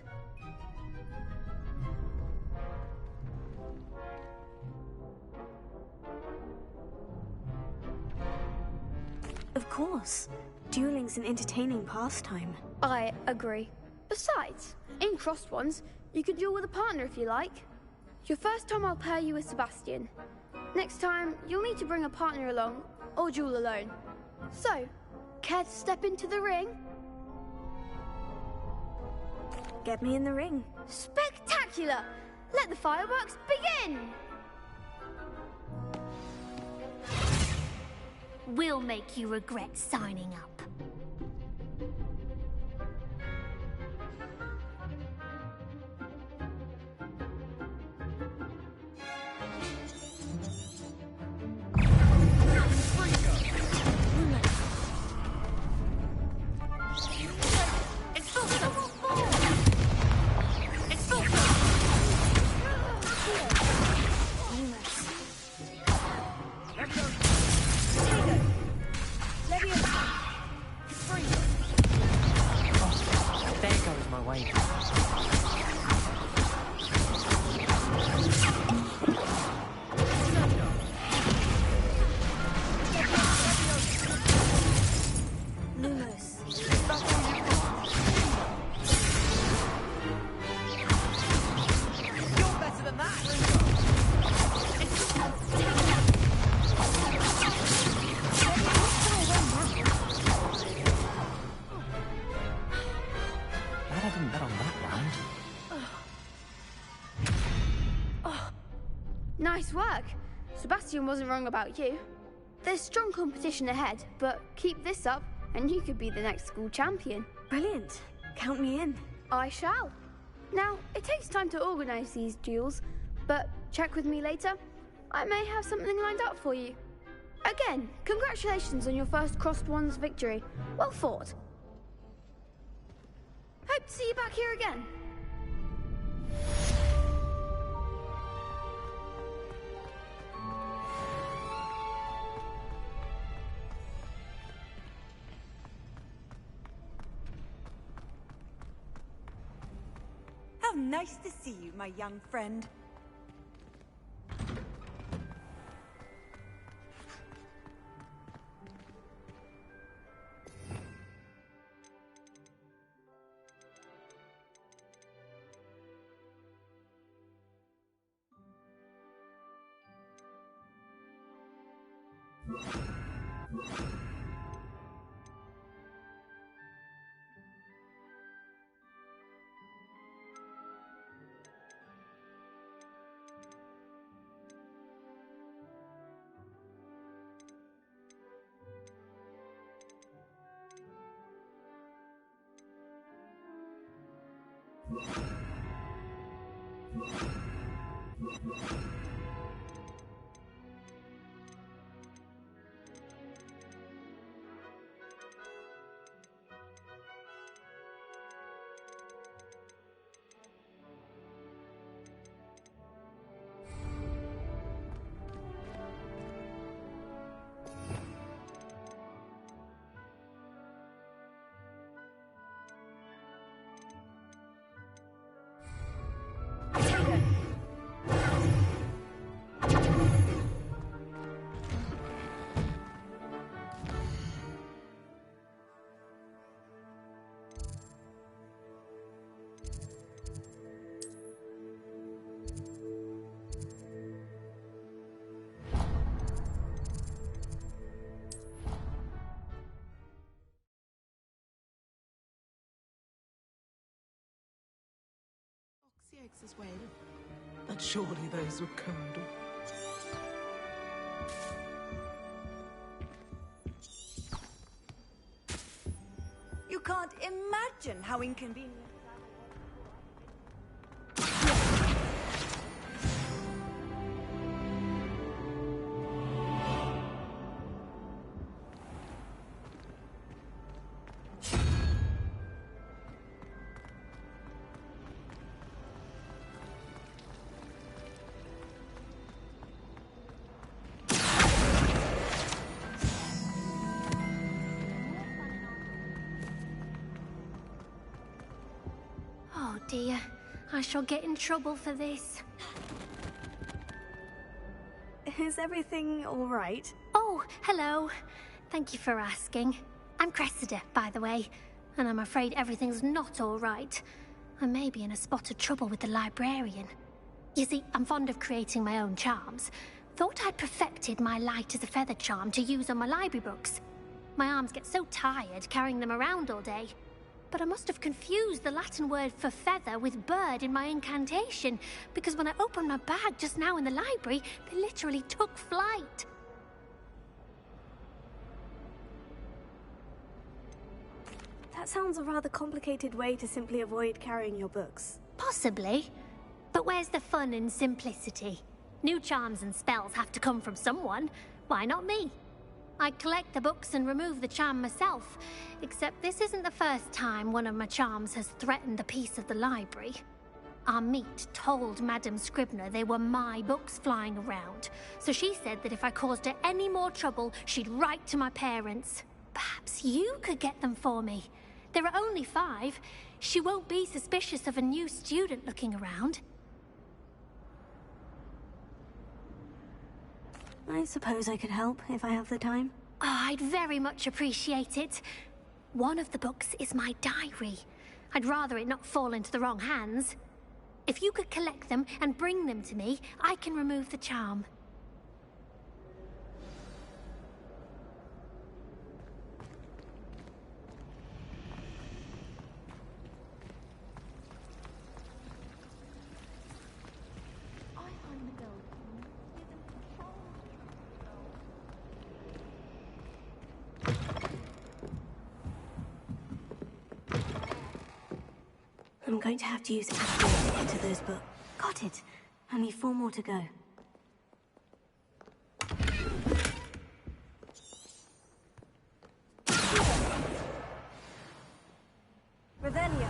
Of course. Dueling's an entertaining pastime. I agree. Besides, in crossed ones, you can duel with a partner if you like. Your first time I'll pair you with Sebastian. Next time, you'll need to bring a partner along, or duel alone. So, care to step into the ring? Get me in the ring. Spectacular! Let the fireworks begin! We'll make you regret signing up. Nice work. Sebastian wasn't wrong about you. There's strong competition ahead, but keep this up and you could be the next school champion. Brilliant. Count me in. I shall. Now, it takes time to organise these duels, but check with me later. I may have something lined up for you. Again, congratulations on your first Crossed Wands victory. Well fought. Hope to see you back here again. How nice to see you, my young friend. Eggs as well. And surely those were curdled. You can't imagine how inconvenient. Oh dear, I shall get in trouble for this. Is everything all right? Oh, hello. Thank you for asking. I'm Cressida, by the way, and I'm afraid everything's not all right. I may be in a spot of trouble with the librarian. You see, I'm fond of creating my own charms. Thought I'd perfected my light as a feather charm to use on my library books. My arms get so tired carrying them around all day. But I must have confused the Latin word for feather with bird in my incantation, because when I opened my bag just now in the library, they literally took flight. That sounds a rather complicated way to simply avoid carrying your books. Possibly. But where's the fun in simplicity? New charms and spells have to come from someone. Why not me? I collect the books and remove the charm myself, except this isn't the first time one of my charms has threatened the peace of the library. Our meet told Madame Scribner they were my books flying around, so she said that if I caused her any more trouble, she'd write to my parents. Perhaps you could get them for me. There are only 5. She won't be suspicious of a new student looking around. I suppose I could help if I have the time. Oh, I'd very much appreciate it. One of the books is my diary. I'd rather it not fall into the wrong hands. If you could collect them and bring them to me, I can remove the charm. I find the gold I'm going to have to use Apple to get to those books. Got it. Only 4 more to go. Revelio.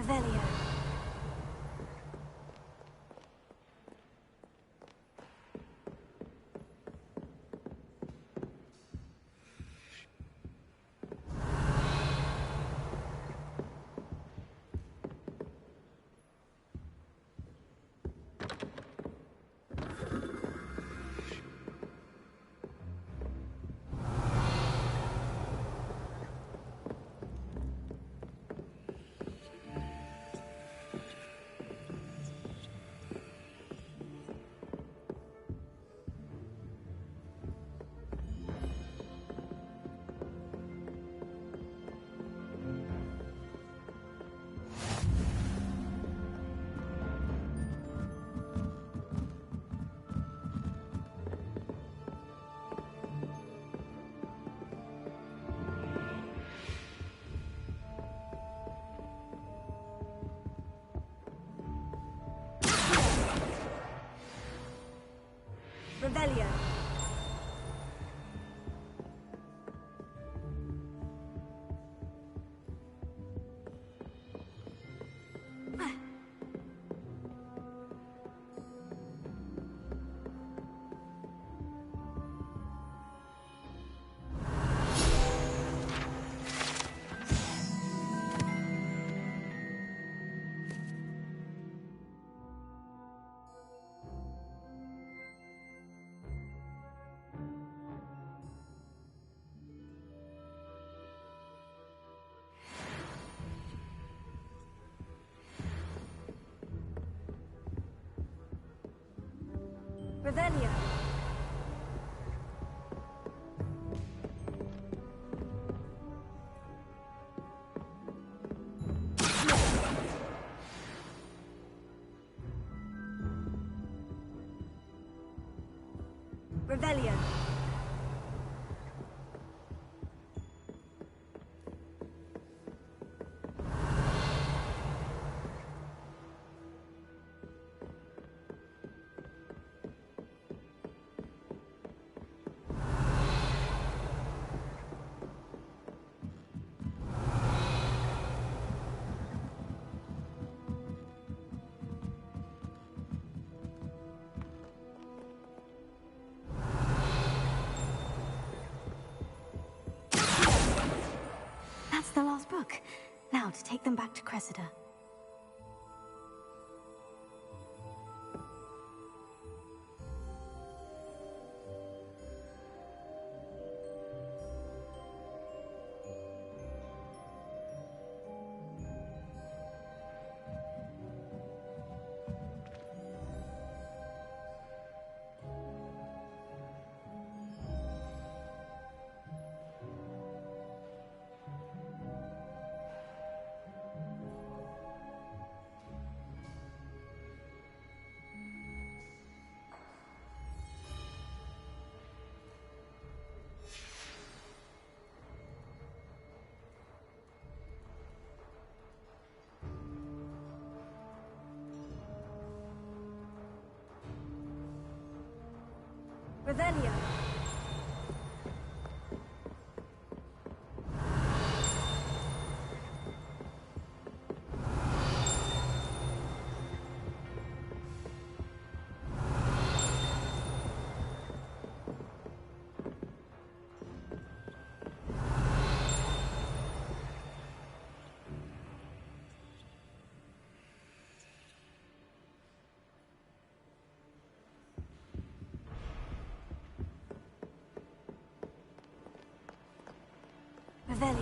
Revelio. Revelio. Revelio. Revelio. That's the last book. Now to take them back to Cressida. Revelio. Revelio.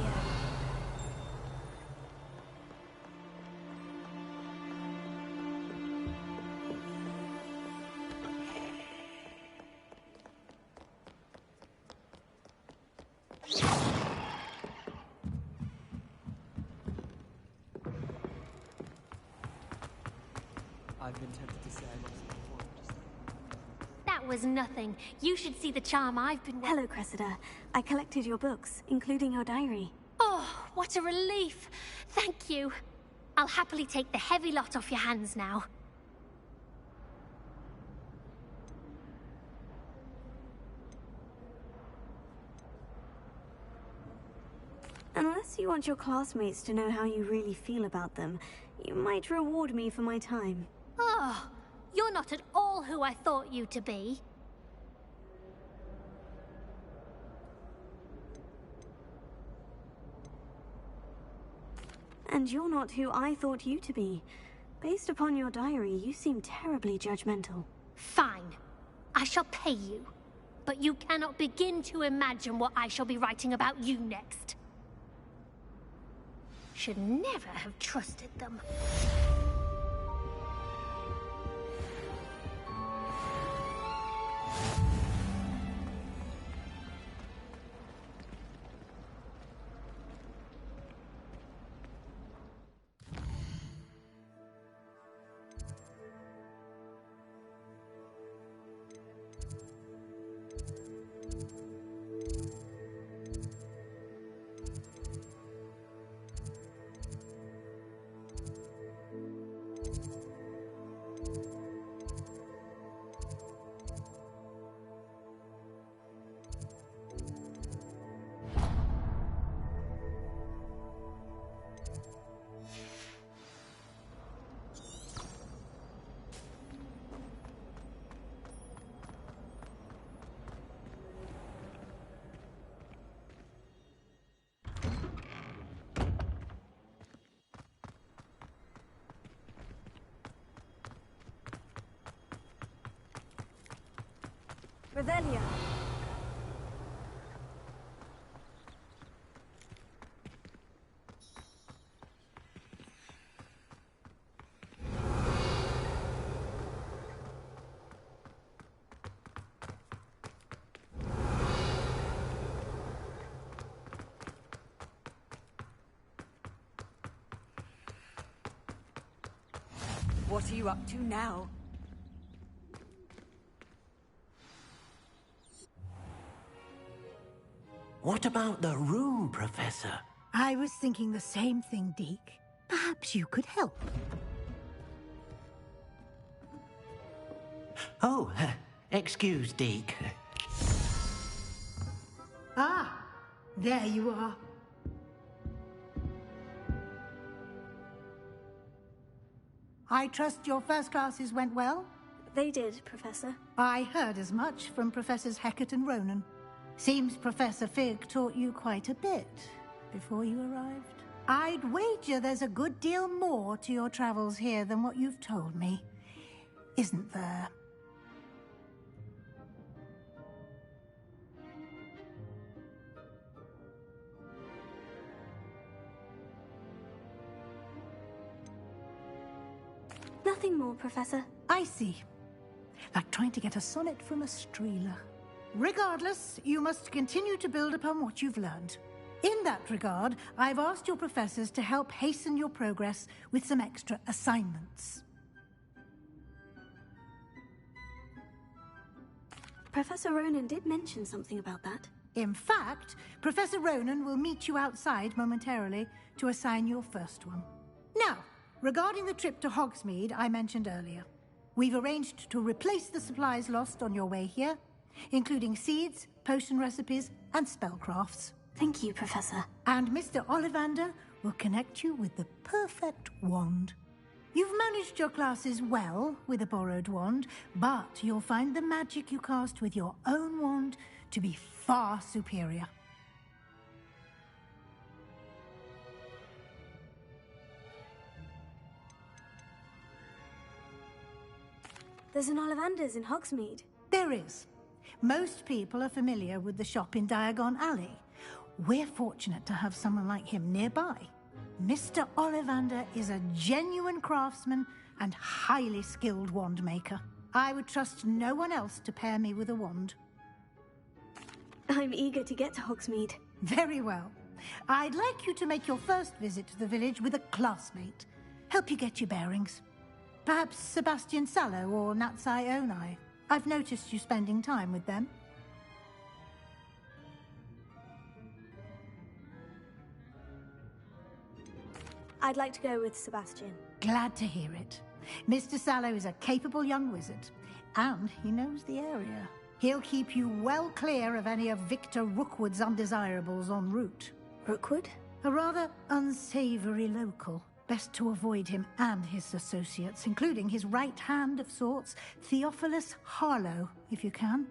I've been tempted to say I lost my point. That was nothing. You should see the charm I've been... Hello, Cressida. I collected your books, including your diary. Oh, what a relief. Thank you. I'll happily take the heavy lot off your hands now. Unless you want your classmates to know how you really feel about them, you might reward me for my time. Oh, you're not at all who I thought you to be. And you're not who I thought you to be. Based upon your diary, you seem terribly judgmental. Fine. I shall pay you. But you cannot begin to imagine what I shall be writing about you next. Should never have trusted them. Revelio. What are you up to now? What about the room, Professor? I was thinking the same thing, Deke. Perhaps you could help. Oh, excuse, Deke. Ah, there you are. I trust your first classes went well? They did, Professor. I heard as much from Professors Hecat and Ronan. Seems Professor Fig taught you quite a bit before you arrived. I'd wager there's a good deal more to your travels here than what you've told me, isn't there? Nothing more, Professor. I see. Like trying to get a sonnet from a streeler. Regardless, you must continue to build upon what you've learned. In that regard, I've asked your professors to help hasten your progress with some extra assignments. Professor Ronan did mention something about that. In fact, Professor Ronan will meet you outside momentarily to assign your first one. Now, regarding the trip to Hogsmeade I mentioned earlier, we've arranged to replace the supplies lost on your way here, including seeds, potion recipes, and spellcrafts. Thank you, Professor. And Mr. Ollivander will connect you with the perfect wand. You've managed your classes well with a borrowed wand, but you'll find the magic you cast with your own wand to be far superior. There's an Ollivander's in Hogsmeade. There is. Most people are familiar with the shop in Diagon Alley. We're fortunate to have someone like him nearby. Mr. Ollivander is a genuine craftsman and highly skilled wand maker. I would trust no one else to pair me with a wand. I'm eager to get to Hogsmeade. Very well. I'd like you to make your first visit to the village with a classmate. Help you get your bearings. Perhaps Sebastian Sallow or Natsai Onai. I've noticed you spending time with them. I'd like to go with Sebastian. Glad to hear it. Mr. Sallow is a capable young wizard, and he knows the area. He'll keep you well clear of any of Victor Rookwood's undesirables en route. Rookwood? A rather unsavory local. Best to avoid him and his associates, including his right hand of sorts, Theophilus Harlow, if you can.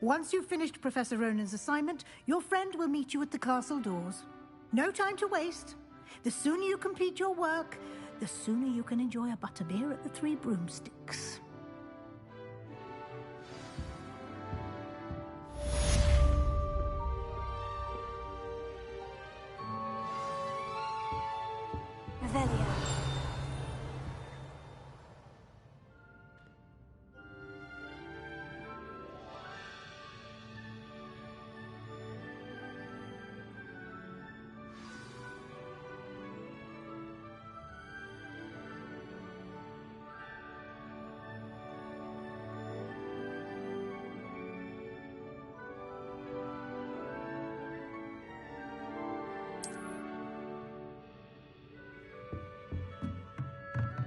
Once you've finished Professor Ronan's assignment, your friend will meet you at the castle doors. No time to waste. The sooner you complete your work, the sooner you can enjoy a butterbeer at the Three Broomsticks. Revelio.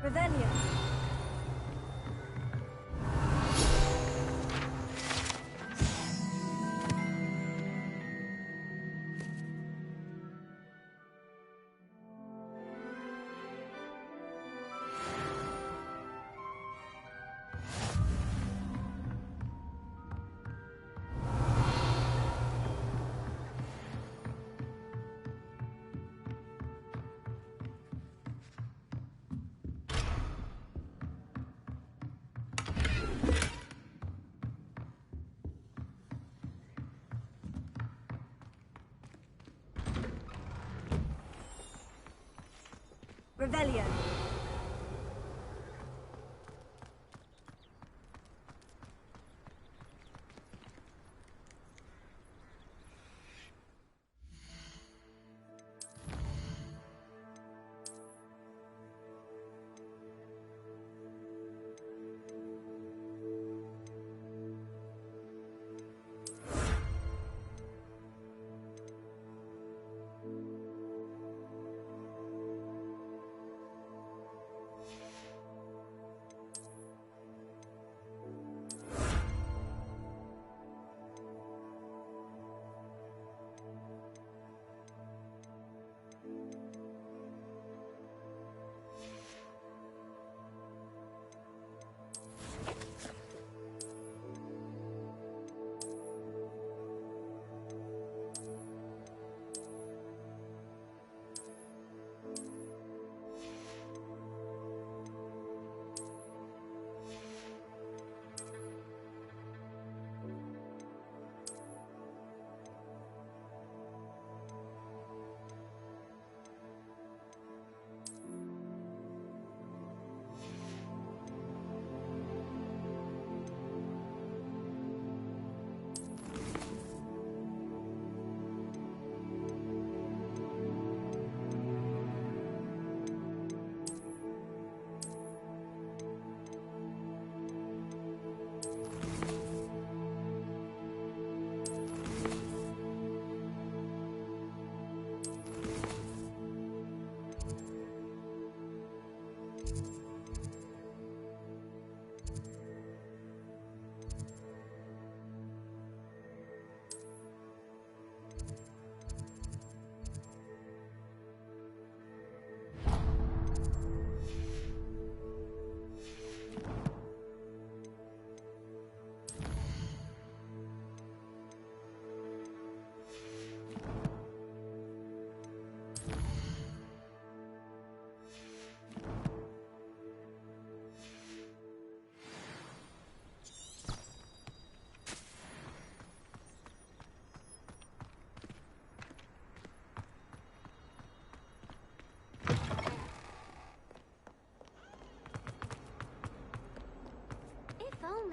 Revelio. Revelio.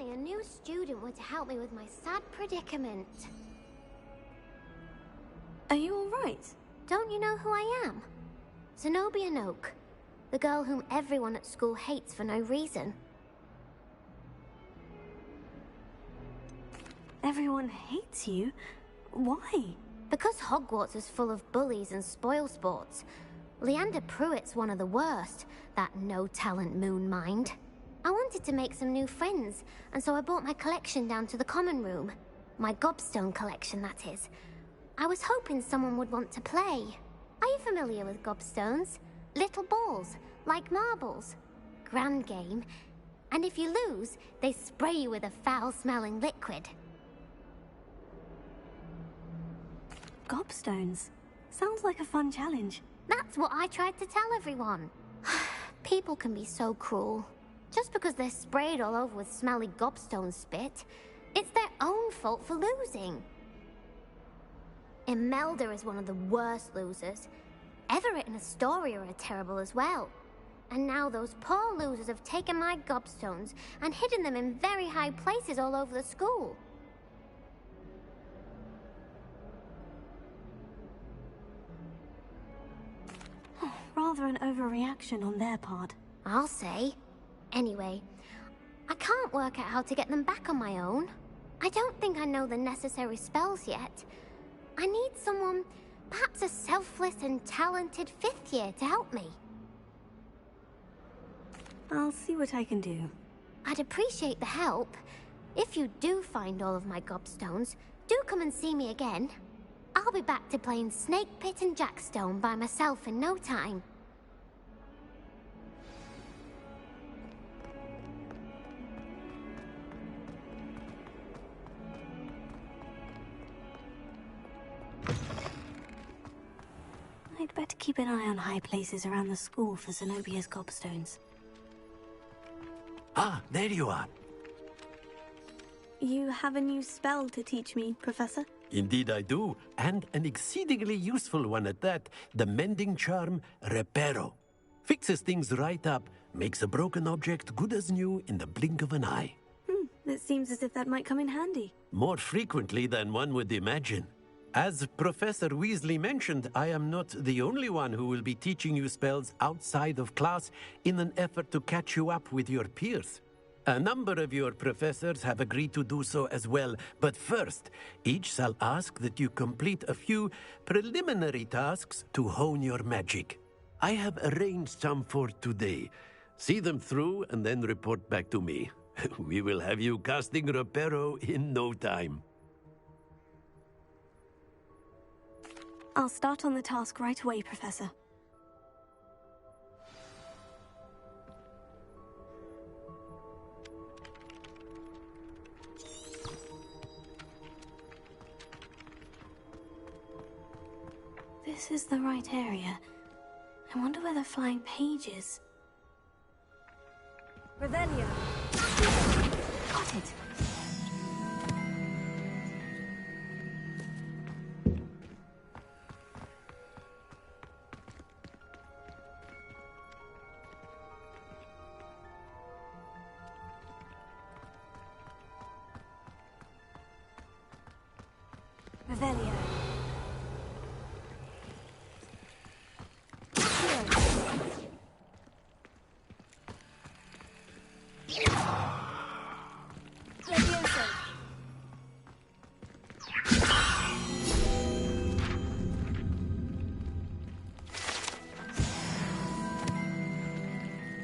only a new student were to help me with my sad predicament. Are you alright? Don't you know who I am? Zenobia Noak, the girl whom everyone at school hates for no reason. Everyone hates you? Why? Because Hogwarts is full of bullies and spoilsports. Leander Pruitt's one of the worst, that no-talent moon mind. I wanted to make some new friends, and so I brought my collection down to the common room. My gobstone collection, that is. I was hoping someone would want to play. Are you familiar with gobstones? Little balls, like marbles. Grand game. And if you lose, they spray you with a foul-smelling liquid. Gobstones? Sounds like a fun challenge. That's what I tried to tell everyone. People can be so cruel. Just because they're sprayed all over with smelly gobstone spit, it's their own fault for losing. Imelda is one of the worst losers. Everett and Astoria are terrible as well. And now those poor losers have taken my gobstones and hidden them in very high places all over the school. Rather an overreaction on their part. I'll say. Anyway, I can't work out how to get them back on my own. I don't think I know the necessary spells yet. I need someone, perhaps a selfless and talented 5th year to help me. I'll see what I can do. I'd appreciate the help. If you do find all of my gobstones, do come and see me again. I'll be back to playing Snake Pit and Jackstone by myself in no time. I'd better keep an eye on high places around the school for Zenobia's gobstones. Ah, there you are. You have a new spell to teach me, Professor? Indeed I do, and an exceedingly useful one at that, the mending charm Reparo. Fixes things right up, makes a broken object good as new in the blink of an eye. It seems as if that might come in handy. More frequently than one would imagine. As Professor Weasley mentioned, I am not the only one who will be teaching you spells outside of class in an effort to catch you up with your peers. A number of your professors have agreed to do so as well, but first, each shall ask that you complete a few preliminary tasks to hone your magic. I have arranged some for today. See them through and then report back to me. We will have you casting Reparo in no time. I'll start on the task right away, Professor. This is the right area. I wonder where the flying page is. Revelio. Got it. Revelio.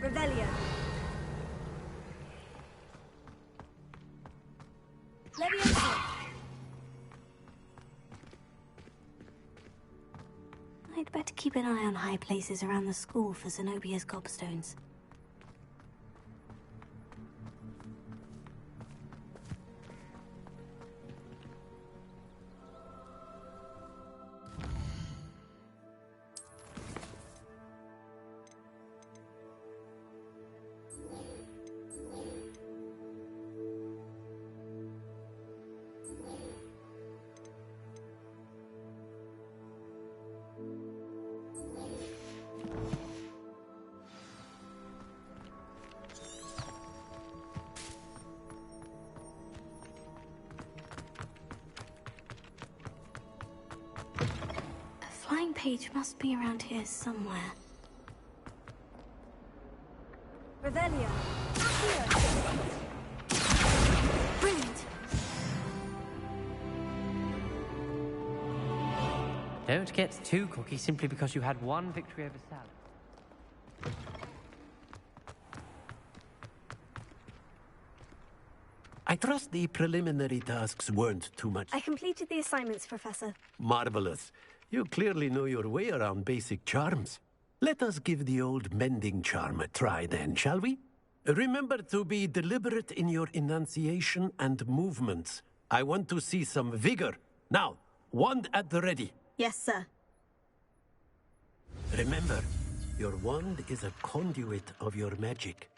Revelio. Leviosa. I'd better keep an eye on high places around the school for Zenobia's gobstones. cage must be around here somewhere. Revelio. Brilliant! Don't get too cocky simply because you had one victory over Sally. I trust the preliminary tasks weren't too much. I completed the assignments, Professor. Marvelous. You clearly know your way around basic charms. Let us give the old mending charm a try then, shall we? Remember to be deliberate in your enunciation and movements. I want to see some vigor. Now, wand at the ready. Yes, sir. Remember, your wand is a conduit of your magic.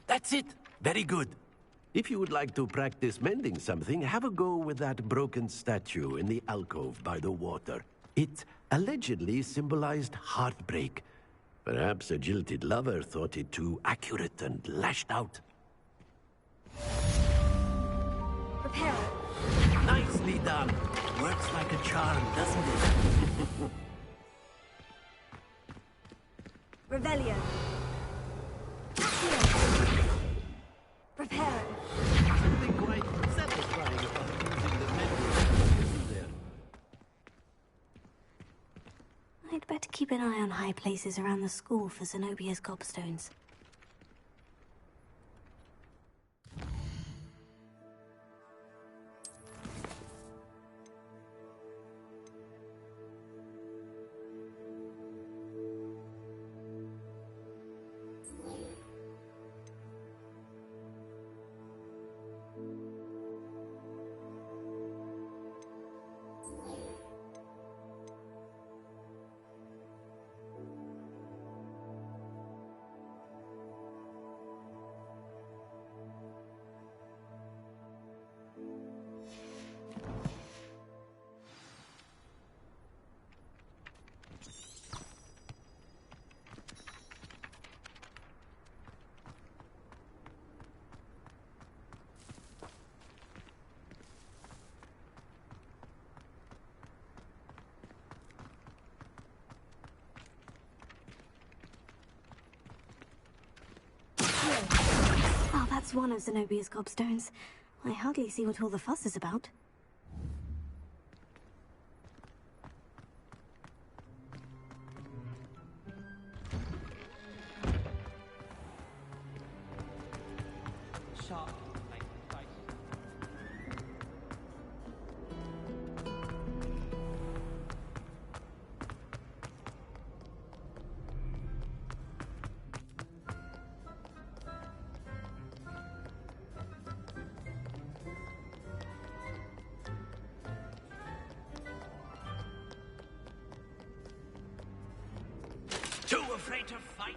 That's it. Very good. If you would like to practice mending something, have a go with that broken statue in the alcove by the water. It allegedly symbolized heartbreak. Perhaps a jilted lover thought it too accurate and lashed out. Prepare. Nicely done. Works like a charm, doesn't it? Revelio. Prepare. Something quite satisfying about using the menu, isn't there? I'd better keep an eye on high places around the school for Zenobia's gobstones. Oh, that's one of Zenobia's gobstones. I hardly see what all the fuss is about. Sharp. Too afraid to fight?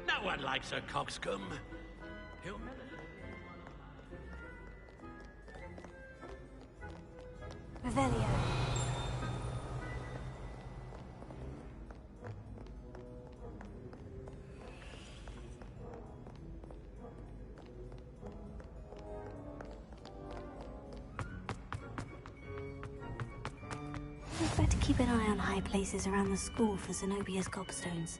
No one likes a coxcomb. Revelio. I'd better keep an eye on high places around the school for Zenobia's gobstones.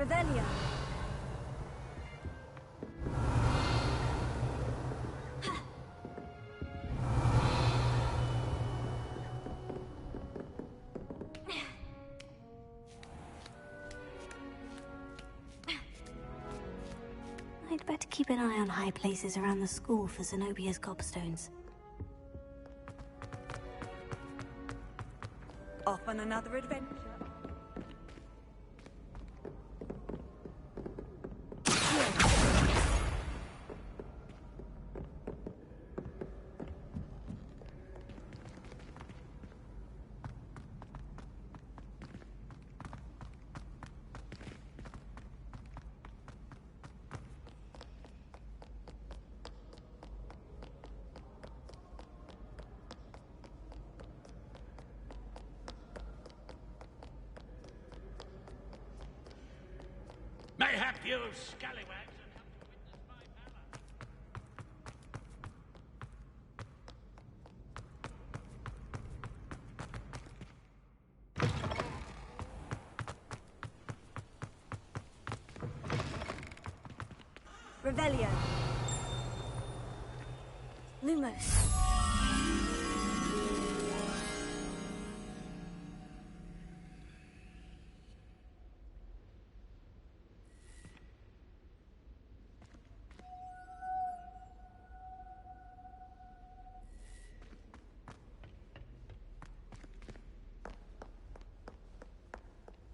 Revelio. I'd better keep an eye on high places around the school for Zenobia's gobstones. Off on another adventure. Mayhap you scallywags have come to witness my power. Revelio. Lumos.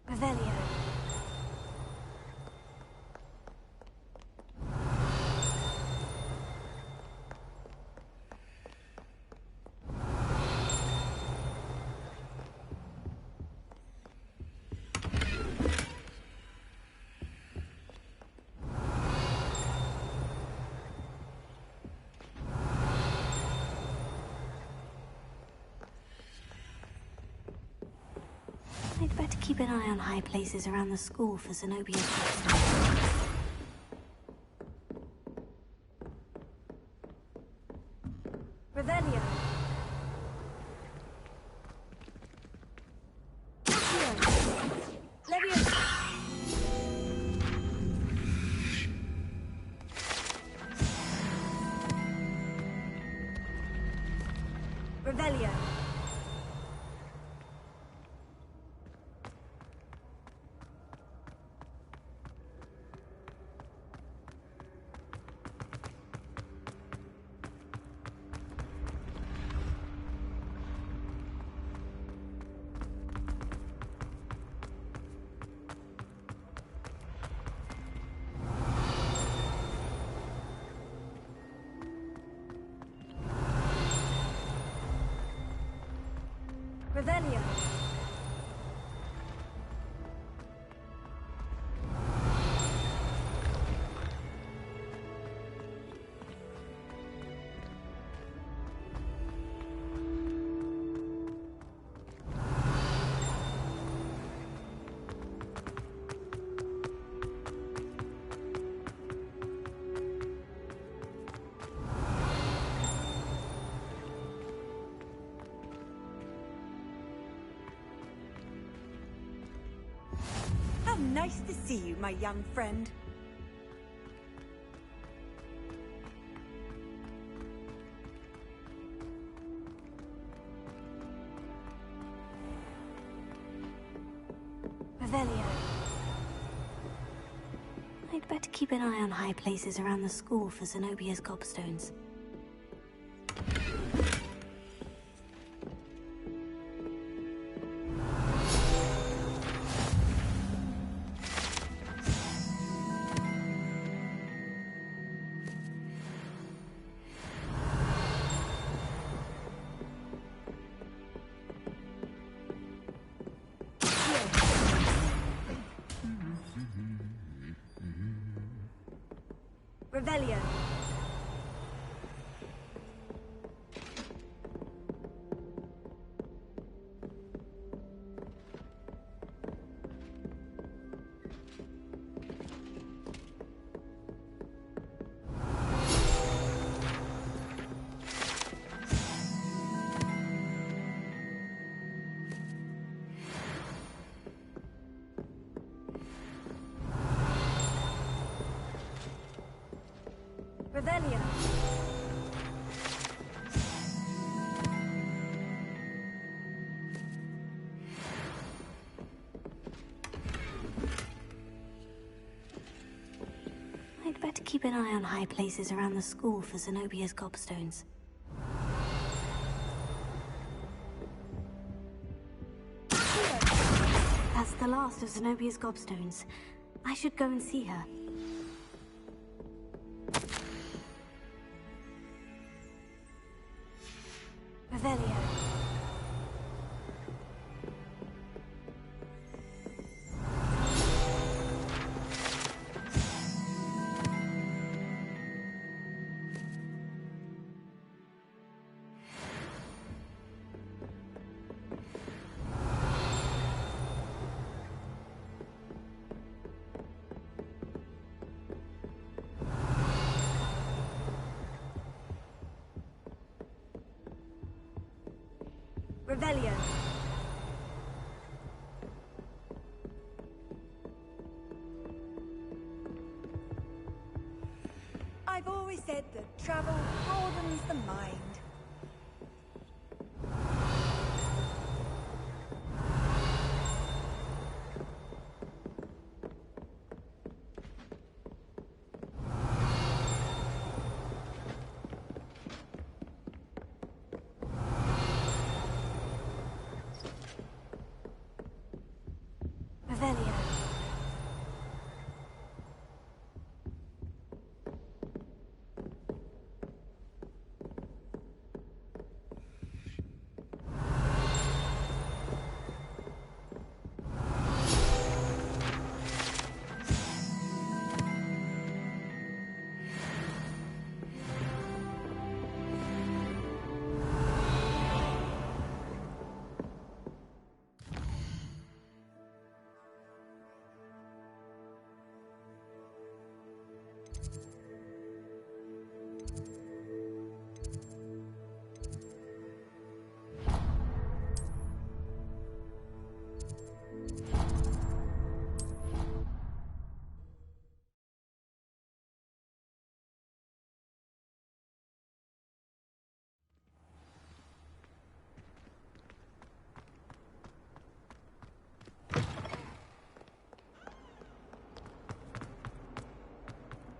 Revelio. I'd better keep an eye on high places around the school for Zenobia's gobstones. Revelio. Levio. Revelio. Revelio. How nice to see you, my young friend. Revelio. I'd better keep an eye on high places around the school for Zenobia's gobstones. Revelio. Revelio. I'd better keep an eye on high places around the school for Zenobia's gobstones. That's the last of Zenobia's gobstones. I should go and see her. Revelio. Revelio. I've always said that travel broadens the mind. Revelio.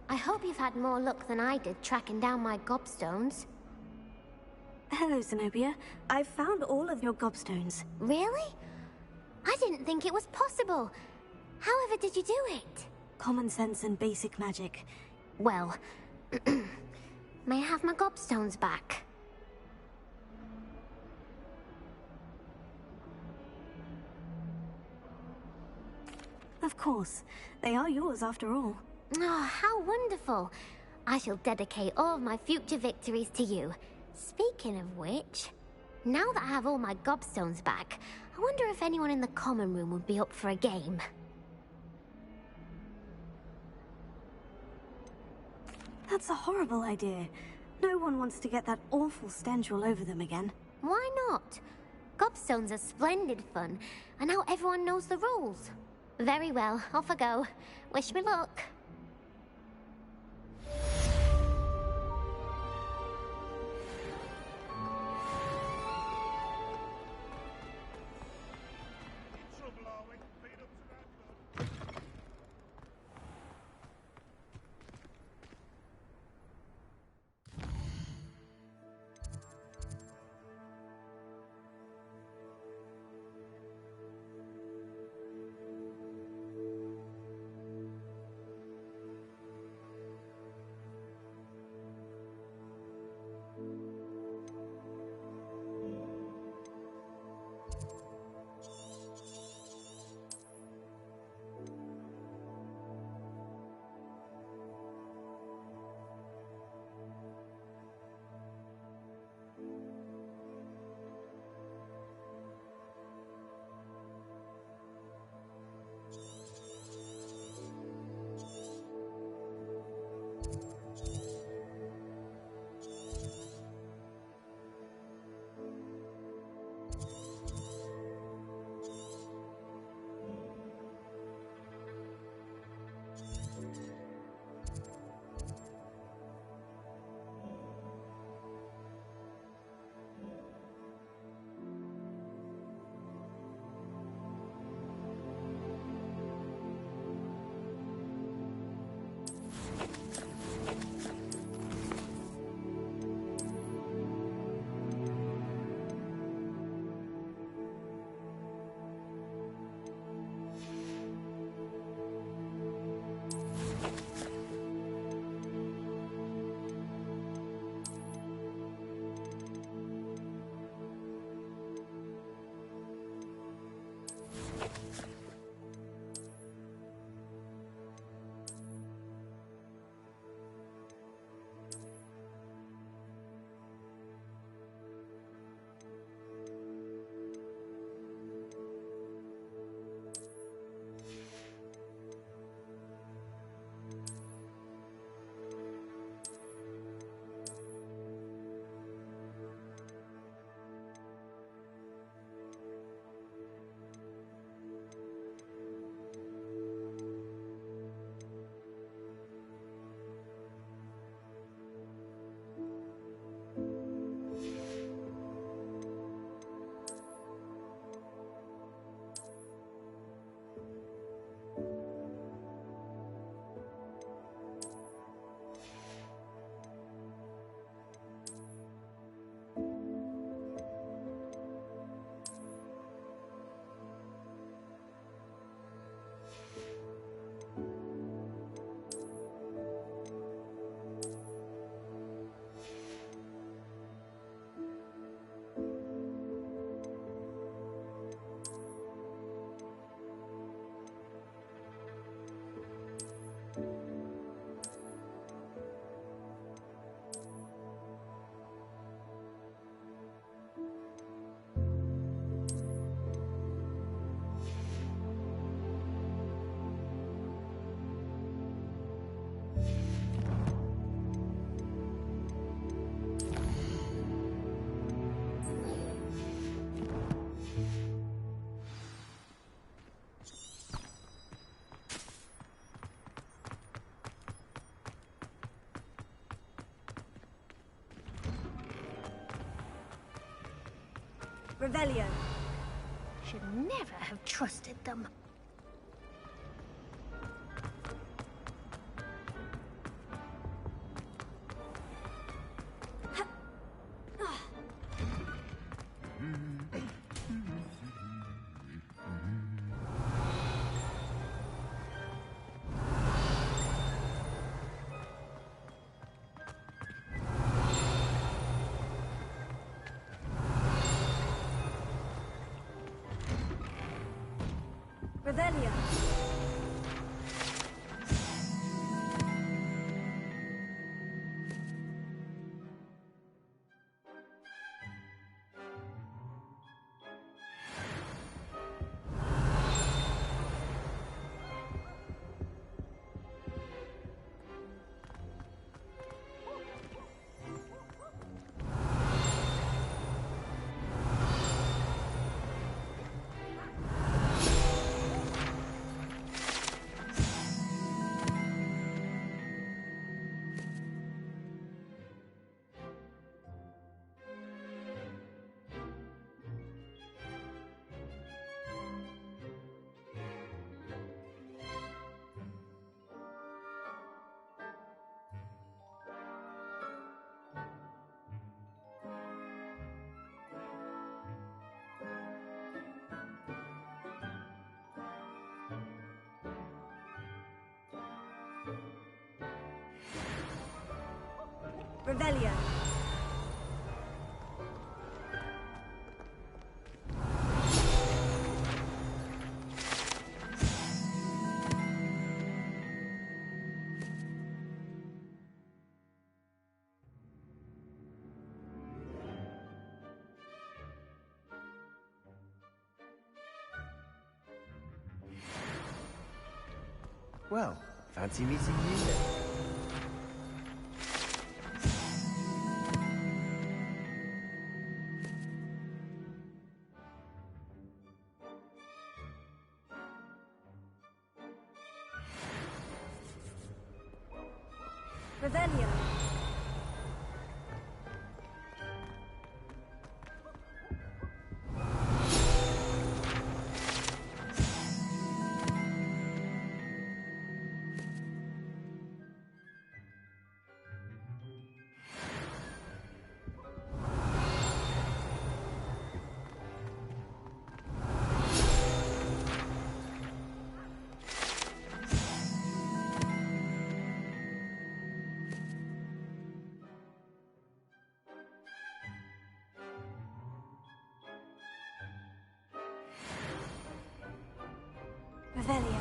I hope you've had more luck than I did tracking down my gobstones. Hello, Zenobia. I've found all of your gobstones. Really? I didn't think it was possible. However did you do it? Common sense and basic magic. Well, may I have my gobstones back? Of course. They are yours after all. Oh, how wonderful. I shall dedicate all of my future victories to you. Speaking of which, now that I have all my gobstones back, I wonder if anyone in the common room would be up for a game. That's a horrible idea. No one wants to get that awful stench all over them again. Why not? Gobstones are splendid fun, and now everyone knows the rules. Very well, off I go. Wish me luck. Revelio. Should never have trusted them. Revelio. Revelio. Well, fancy meeting you then. Revelio. Revelio.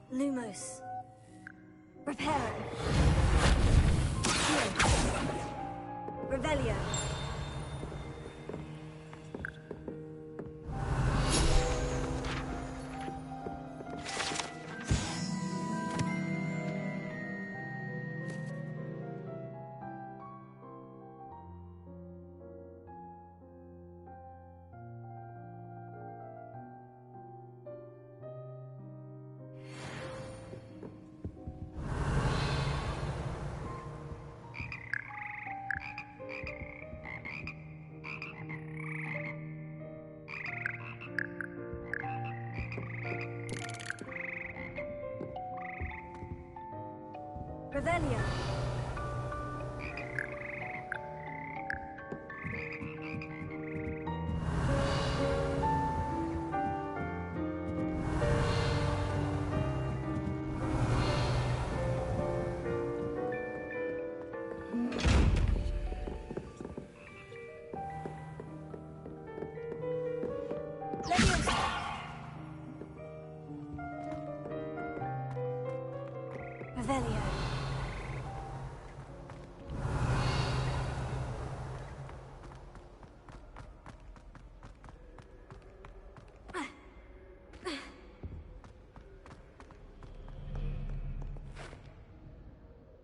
Lumos. Reparo. Revelio. Revelio. Revelio.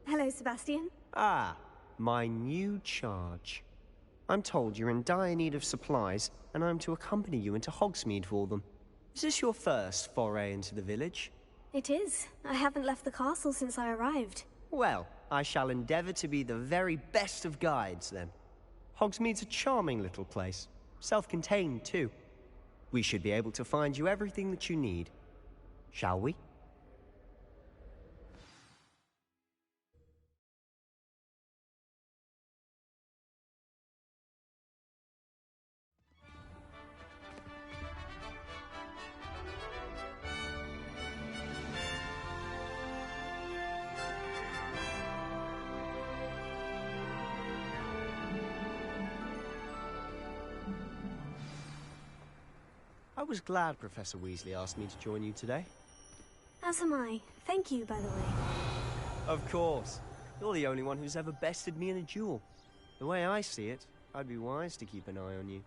Hello, Sebastian. Ah, my new charge. I'm told you're in dire need of supplies, and I'm to accompany you into Hogsmeade for them. Is this your first foray into the village? It is. I haven't left the castle since I arrived. Well, I shall endeavour to be the very best of guides, then. Hogsmeade's a charming little place. Self-contained, too. We should be able to find you everything that you need. Shall we? I was glad Professor Weasley asked me to join you today. As am I. Thank you, by the way. Of course. You're the only one who's ever bested me in a duel. The way I see it, I'd be wise to keep an eye on you.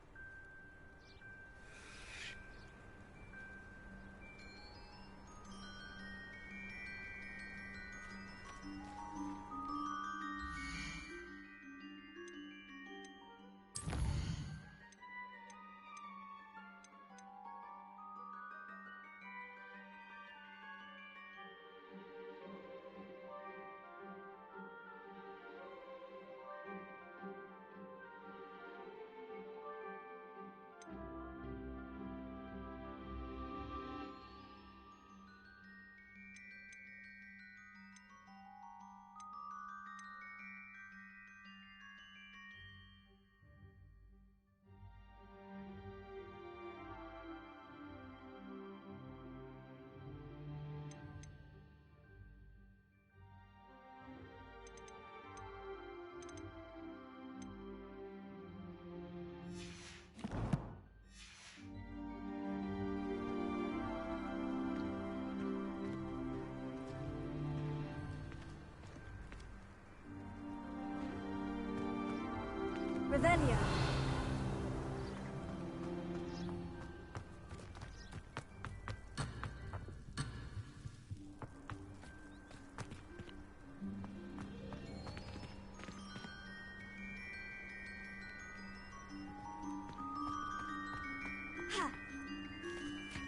Revelio.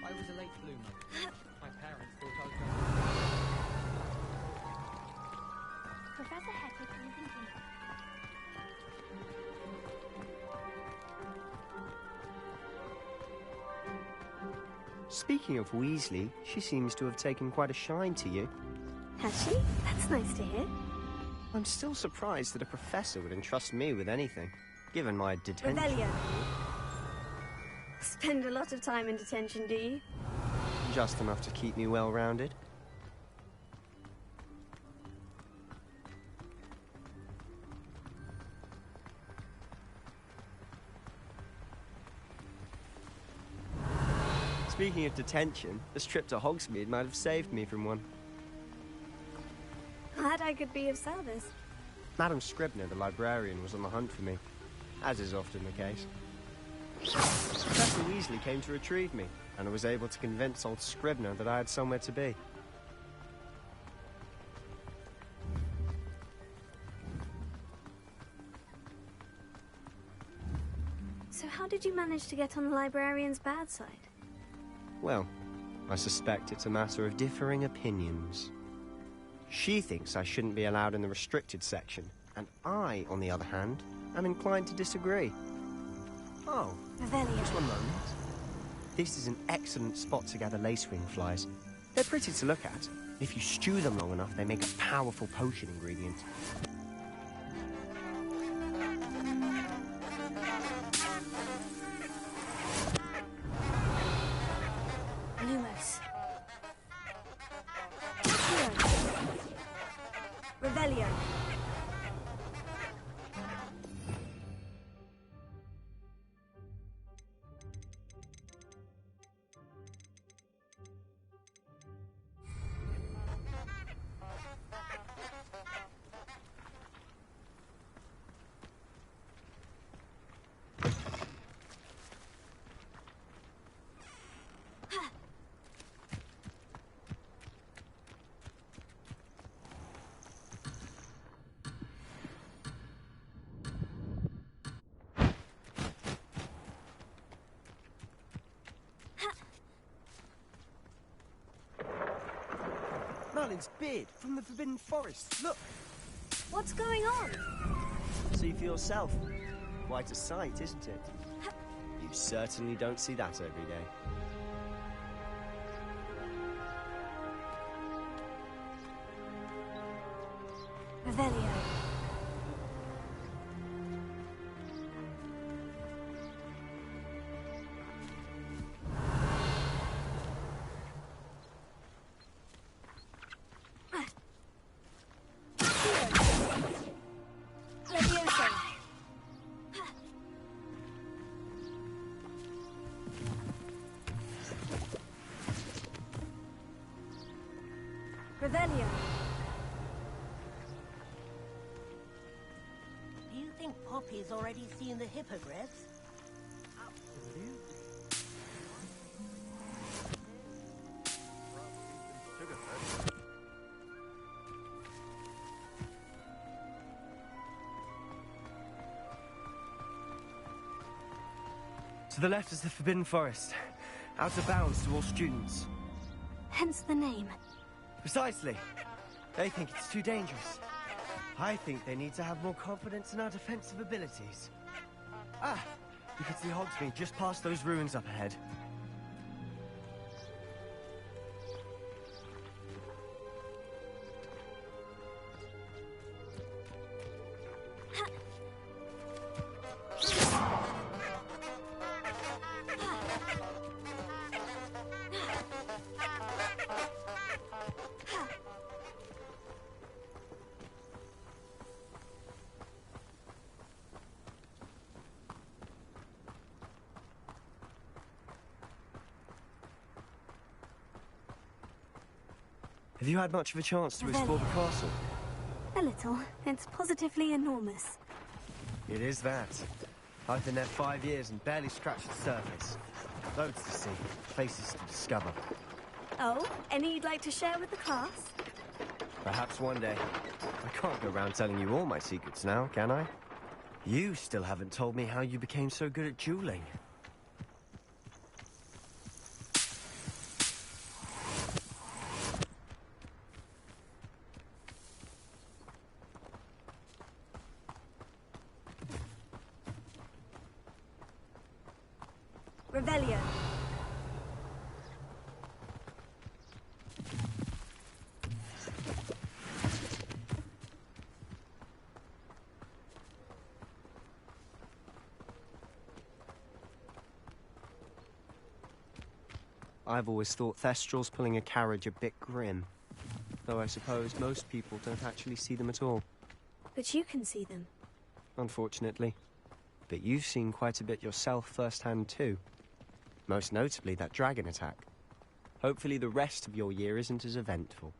I was a late bloomer. My parents thought I was going to... Professor Hector comes in here. Speaking of Weasley, she seems to have taken quite a shine to you. Has she? That's nice to hear. I'm still surprised that a professor would entrust me with anything, given my detention. Revelio. Spend a lot of time in detention, do you? Just enough to keep me well-rounded. Speaking of detention, this trip to Hogsmeade might have saved me from one. Glad I could be of service. Madam Scribner, the librarian, was on the hunt for me, as is often the case. Professor Weasley came to retrieve me, and I was able to convince old Scribner that I had somewhere to be. So how did you manage to get on the librarian's bad side? Well, I suspect it's a matter of differing opinions. She thinks I shouldn't be allowed in the restricted section, and I, on the other hand, am inclined to disagree. Oh, just one moment. This is an excellent spot to gather lacewing flies. They're pretty to look at. If you stew them long enough, they make a powerful potion ingredient. Lumos. Revelio. Merlin's beard from the Forbidden Forest. Look! What's going on? See for yourself. Quite a sight, isn't it? You certainly don't see that every day. Revelio. Revelio. Do you think Poppy's already seen the hippogriffs? To the left is the Forbidden Forest. Out of bounds to all students. Hence the name. Precisely. They think it's too dangerous. I think they need to have more confidence in our defensive abilities. Ah! You can see Hogsmeade just past those ruins up ahead. Have you had much of a chance to explore the castle? A little. It's positively enormous. It is that. I've been there 5 years and barely scratched the surface. Loads to see, places to discover. Oh, any you'd like to share with the class? Perhaps one day. I can't go around telling you all my secrets now, can I? You still haven't told me how you became so good at dueling. Revelio. I've always thought Thestral's pulling a carriage a bit grim. Though I suppose most people don't actually see them at all. But you can see them. Unfortunately. But you've seen quite a bit yourself firsthand too. Most notably that dragon attack. Hopefully the rest of your year isn't as eventful.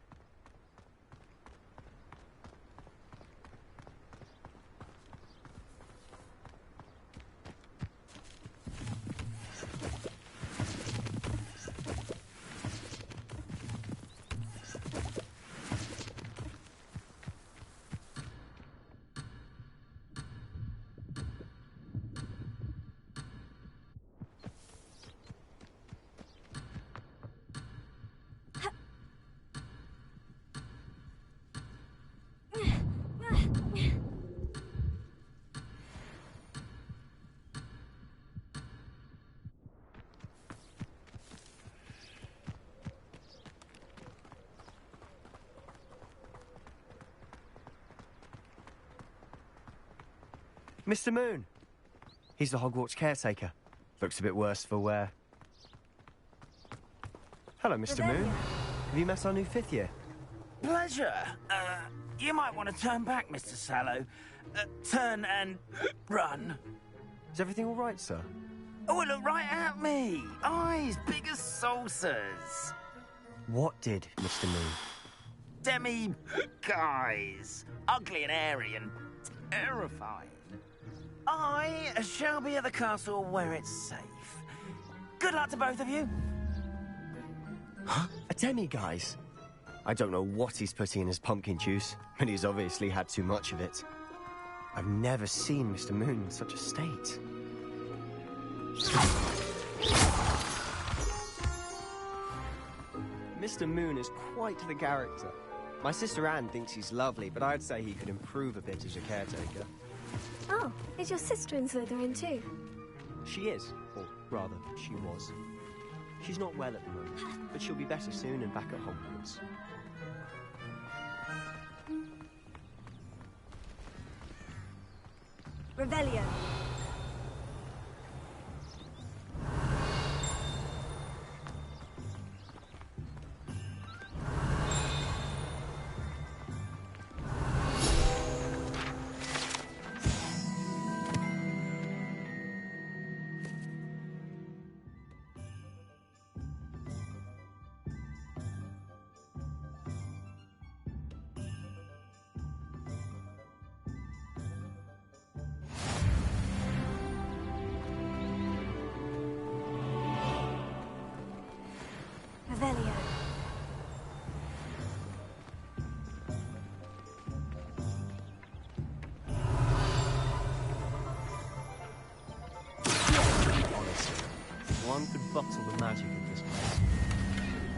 Mr. Moon! He's the Hogwarts caretaker. Looks a bit worse for wear. Hello, Mr. Moon. Have you met our new 5th year? Pleasure. You might want to turn back, Mr. Sallow. Turn and run. Is everything all right, sir? Oh, look right at me. Eyes big as saucers. What did, Mr. Moon? Demi-guys. Ugly and airy and terrifying. I shall be at the castle where it's safe. Good luck to both of you. Huh? A demi-guise? I don't know what he's putting in his pumpkin juice, but he's obviously had too much of it. I've never seen Mr. Moon in such a state. Mr. Moon is quite the character. My sister Anne thinks he's lovely, but I'd say he could improve a bit as a caretaker. Oh, is your sister in Slytherin too? She is, or rather, she was. She's not well at the moment, but she'll be better soon and back at Hogwarts. Revelio. Revelio. Honestly, one could bottle the magic of this place.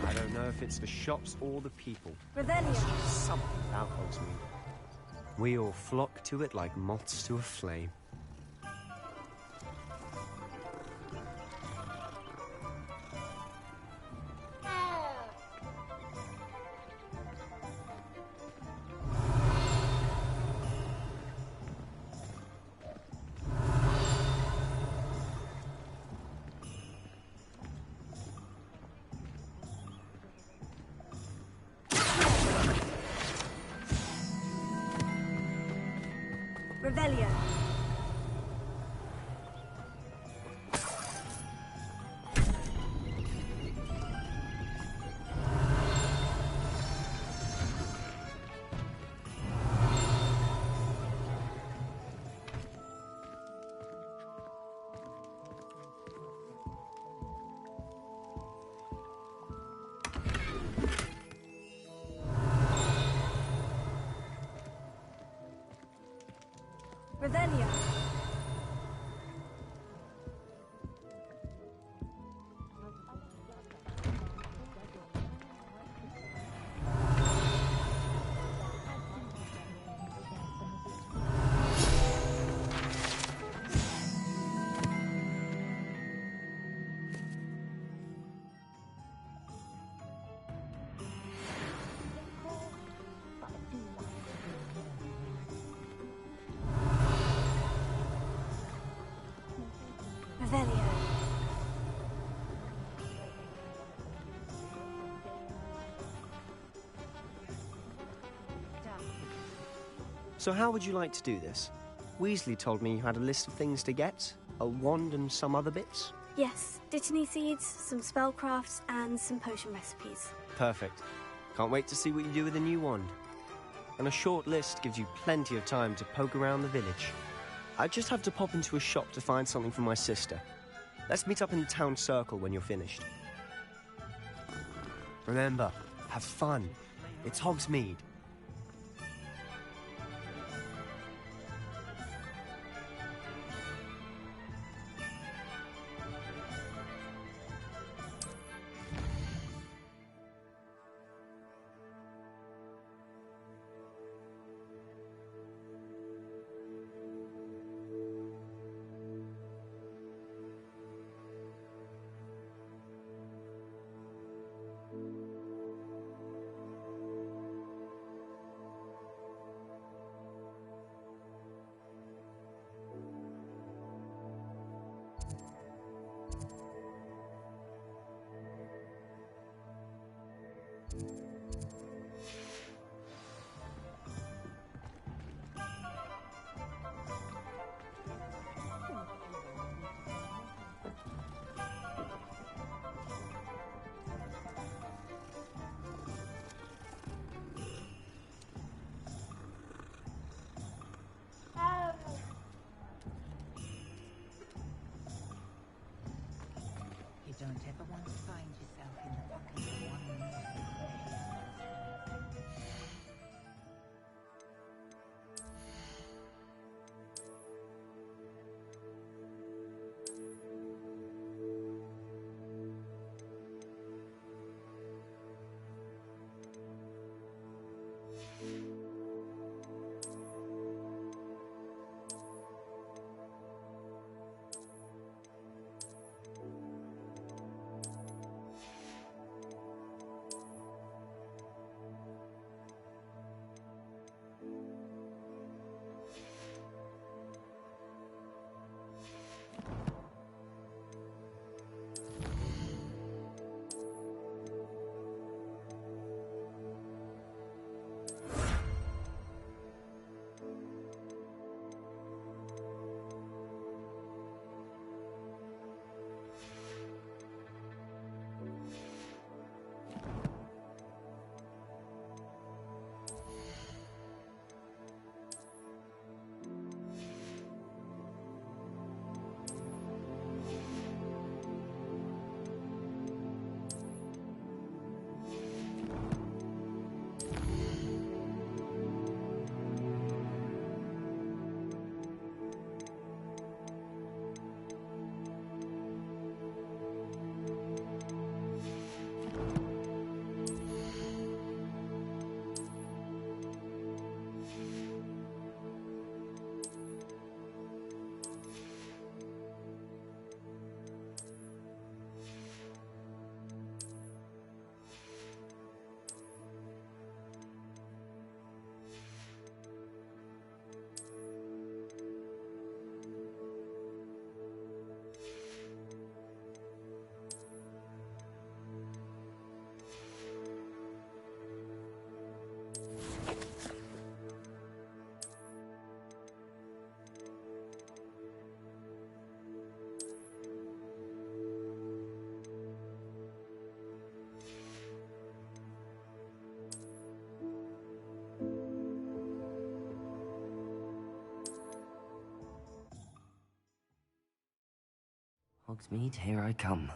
I don't know if it's the shops or the people. Revelio. There's just something about Hogsmeade. We all flock to it like moths to a flame. Revelio. Revelio. So how would you like to do this? Weasley told me you had a list of things to get, a wand and some other bits. Yes, Dittany seeds, some spellcrafts, and some potion recipes. Perfect. Can't wait to see what you do with the new wand. And a short list gives you plenty of time to poke around the village. I just have to pop into a shop to find something for my sister. Let's meet up in the town circle when you're finished. Remember, have fun. It's Hogsmeade. You don't ever want to find yourself in the pocket of one miserable Hogsmeade, here I come.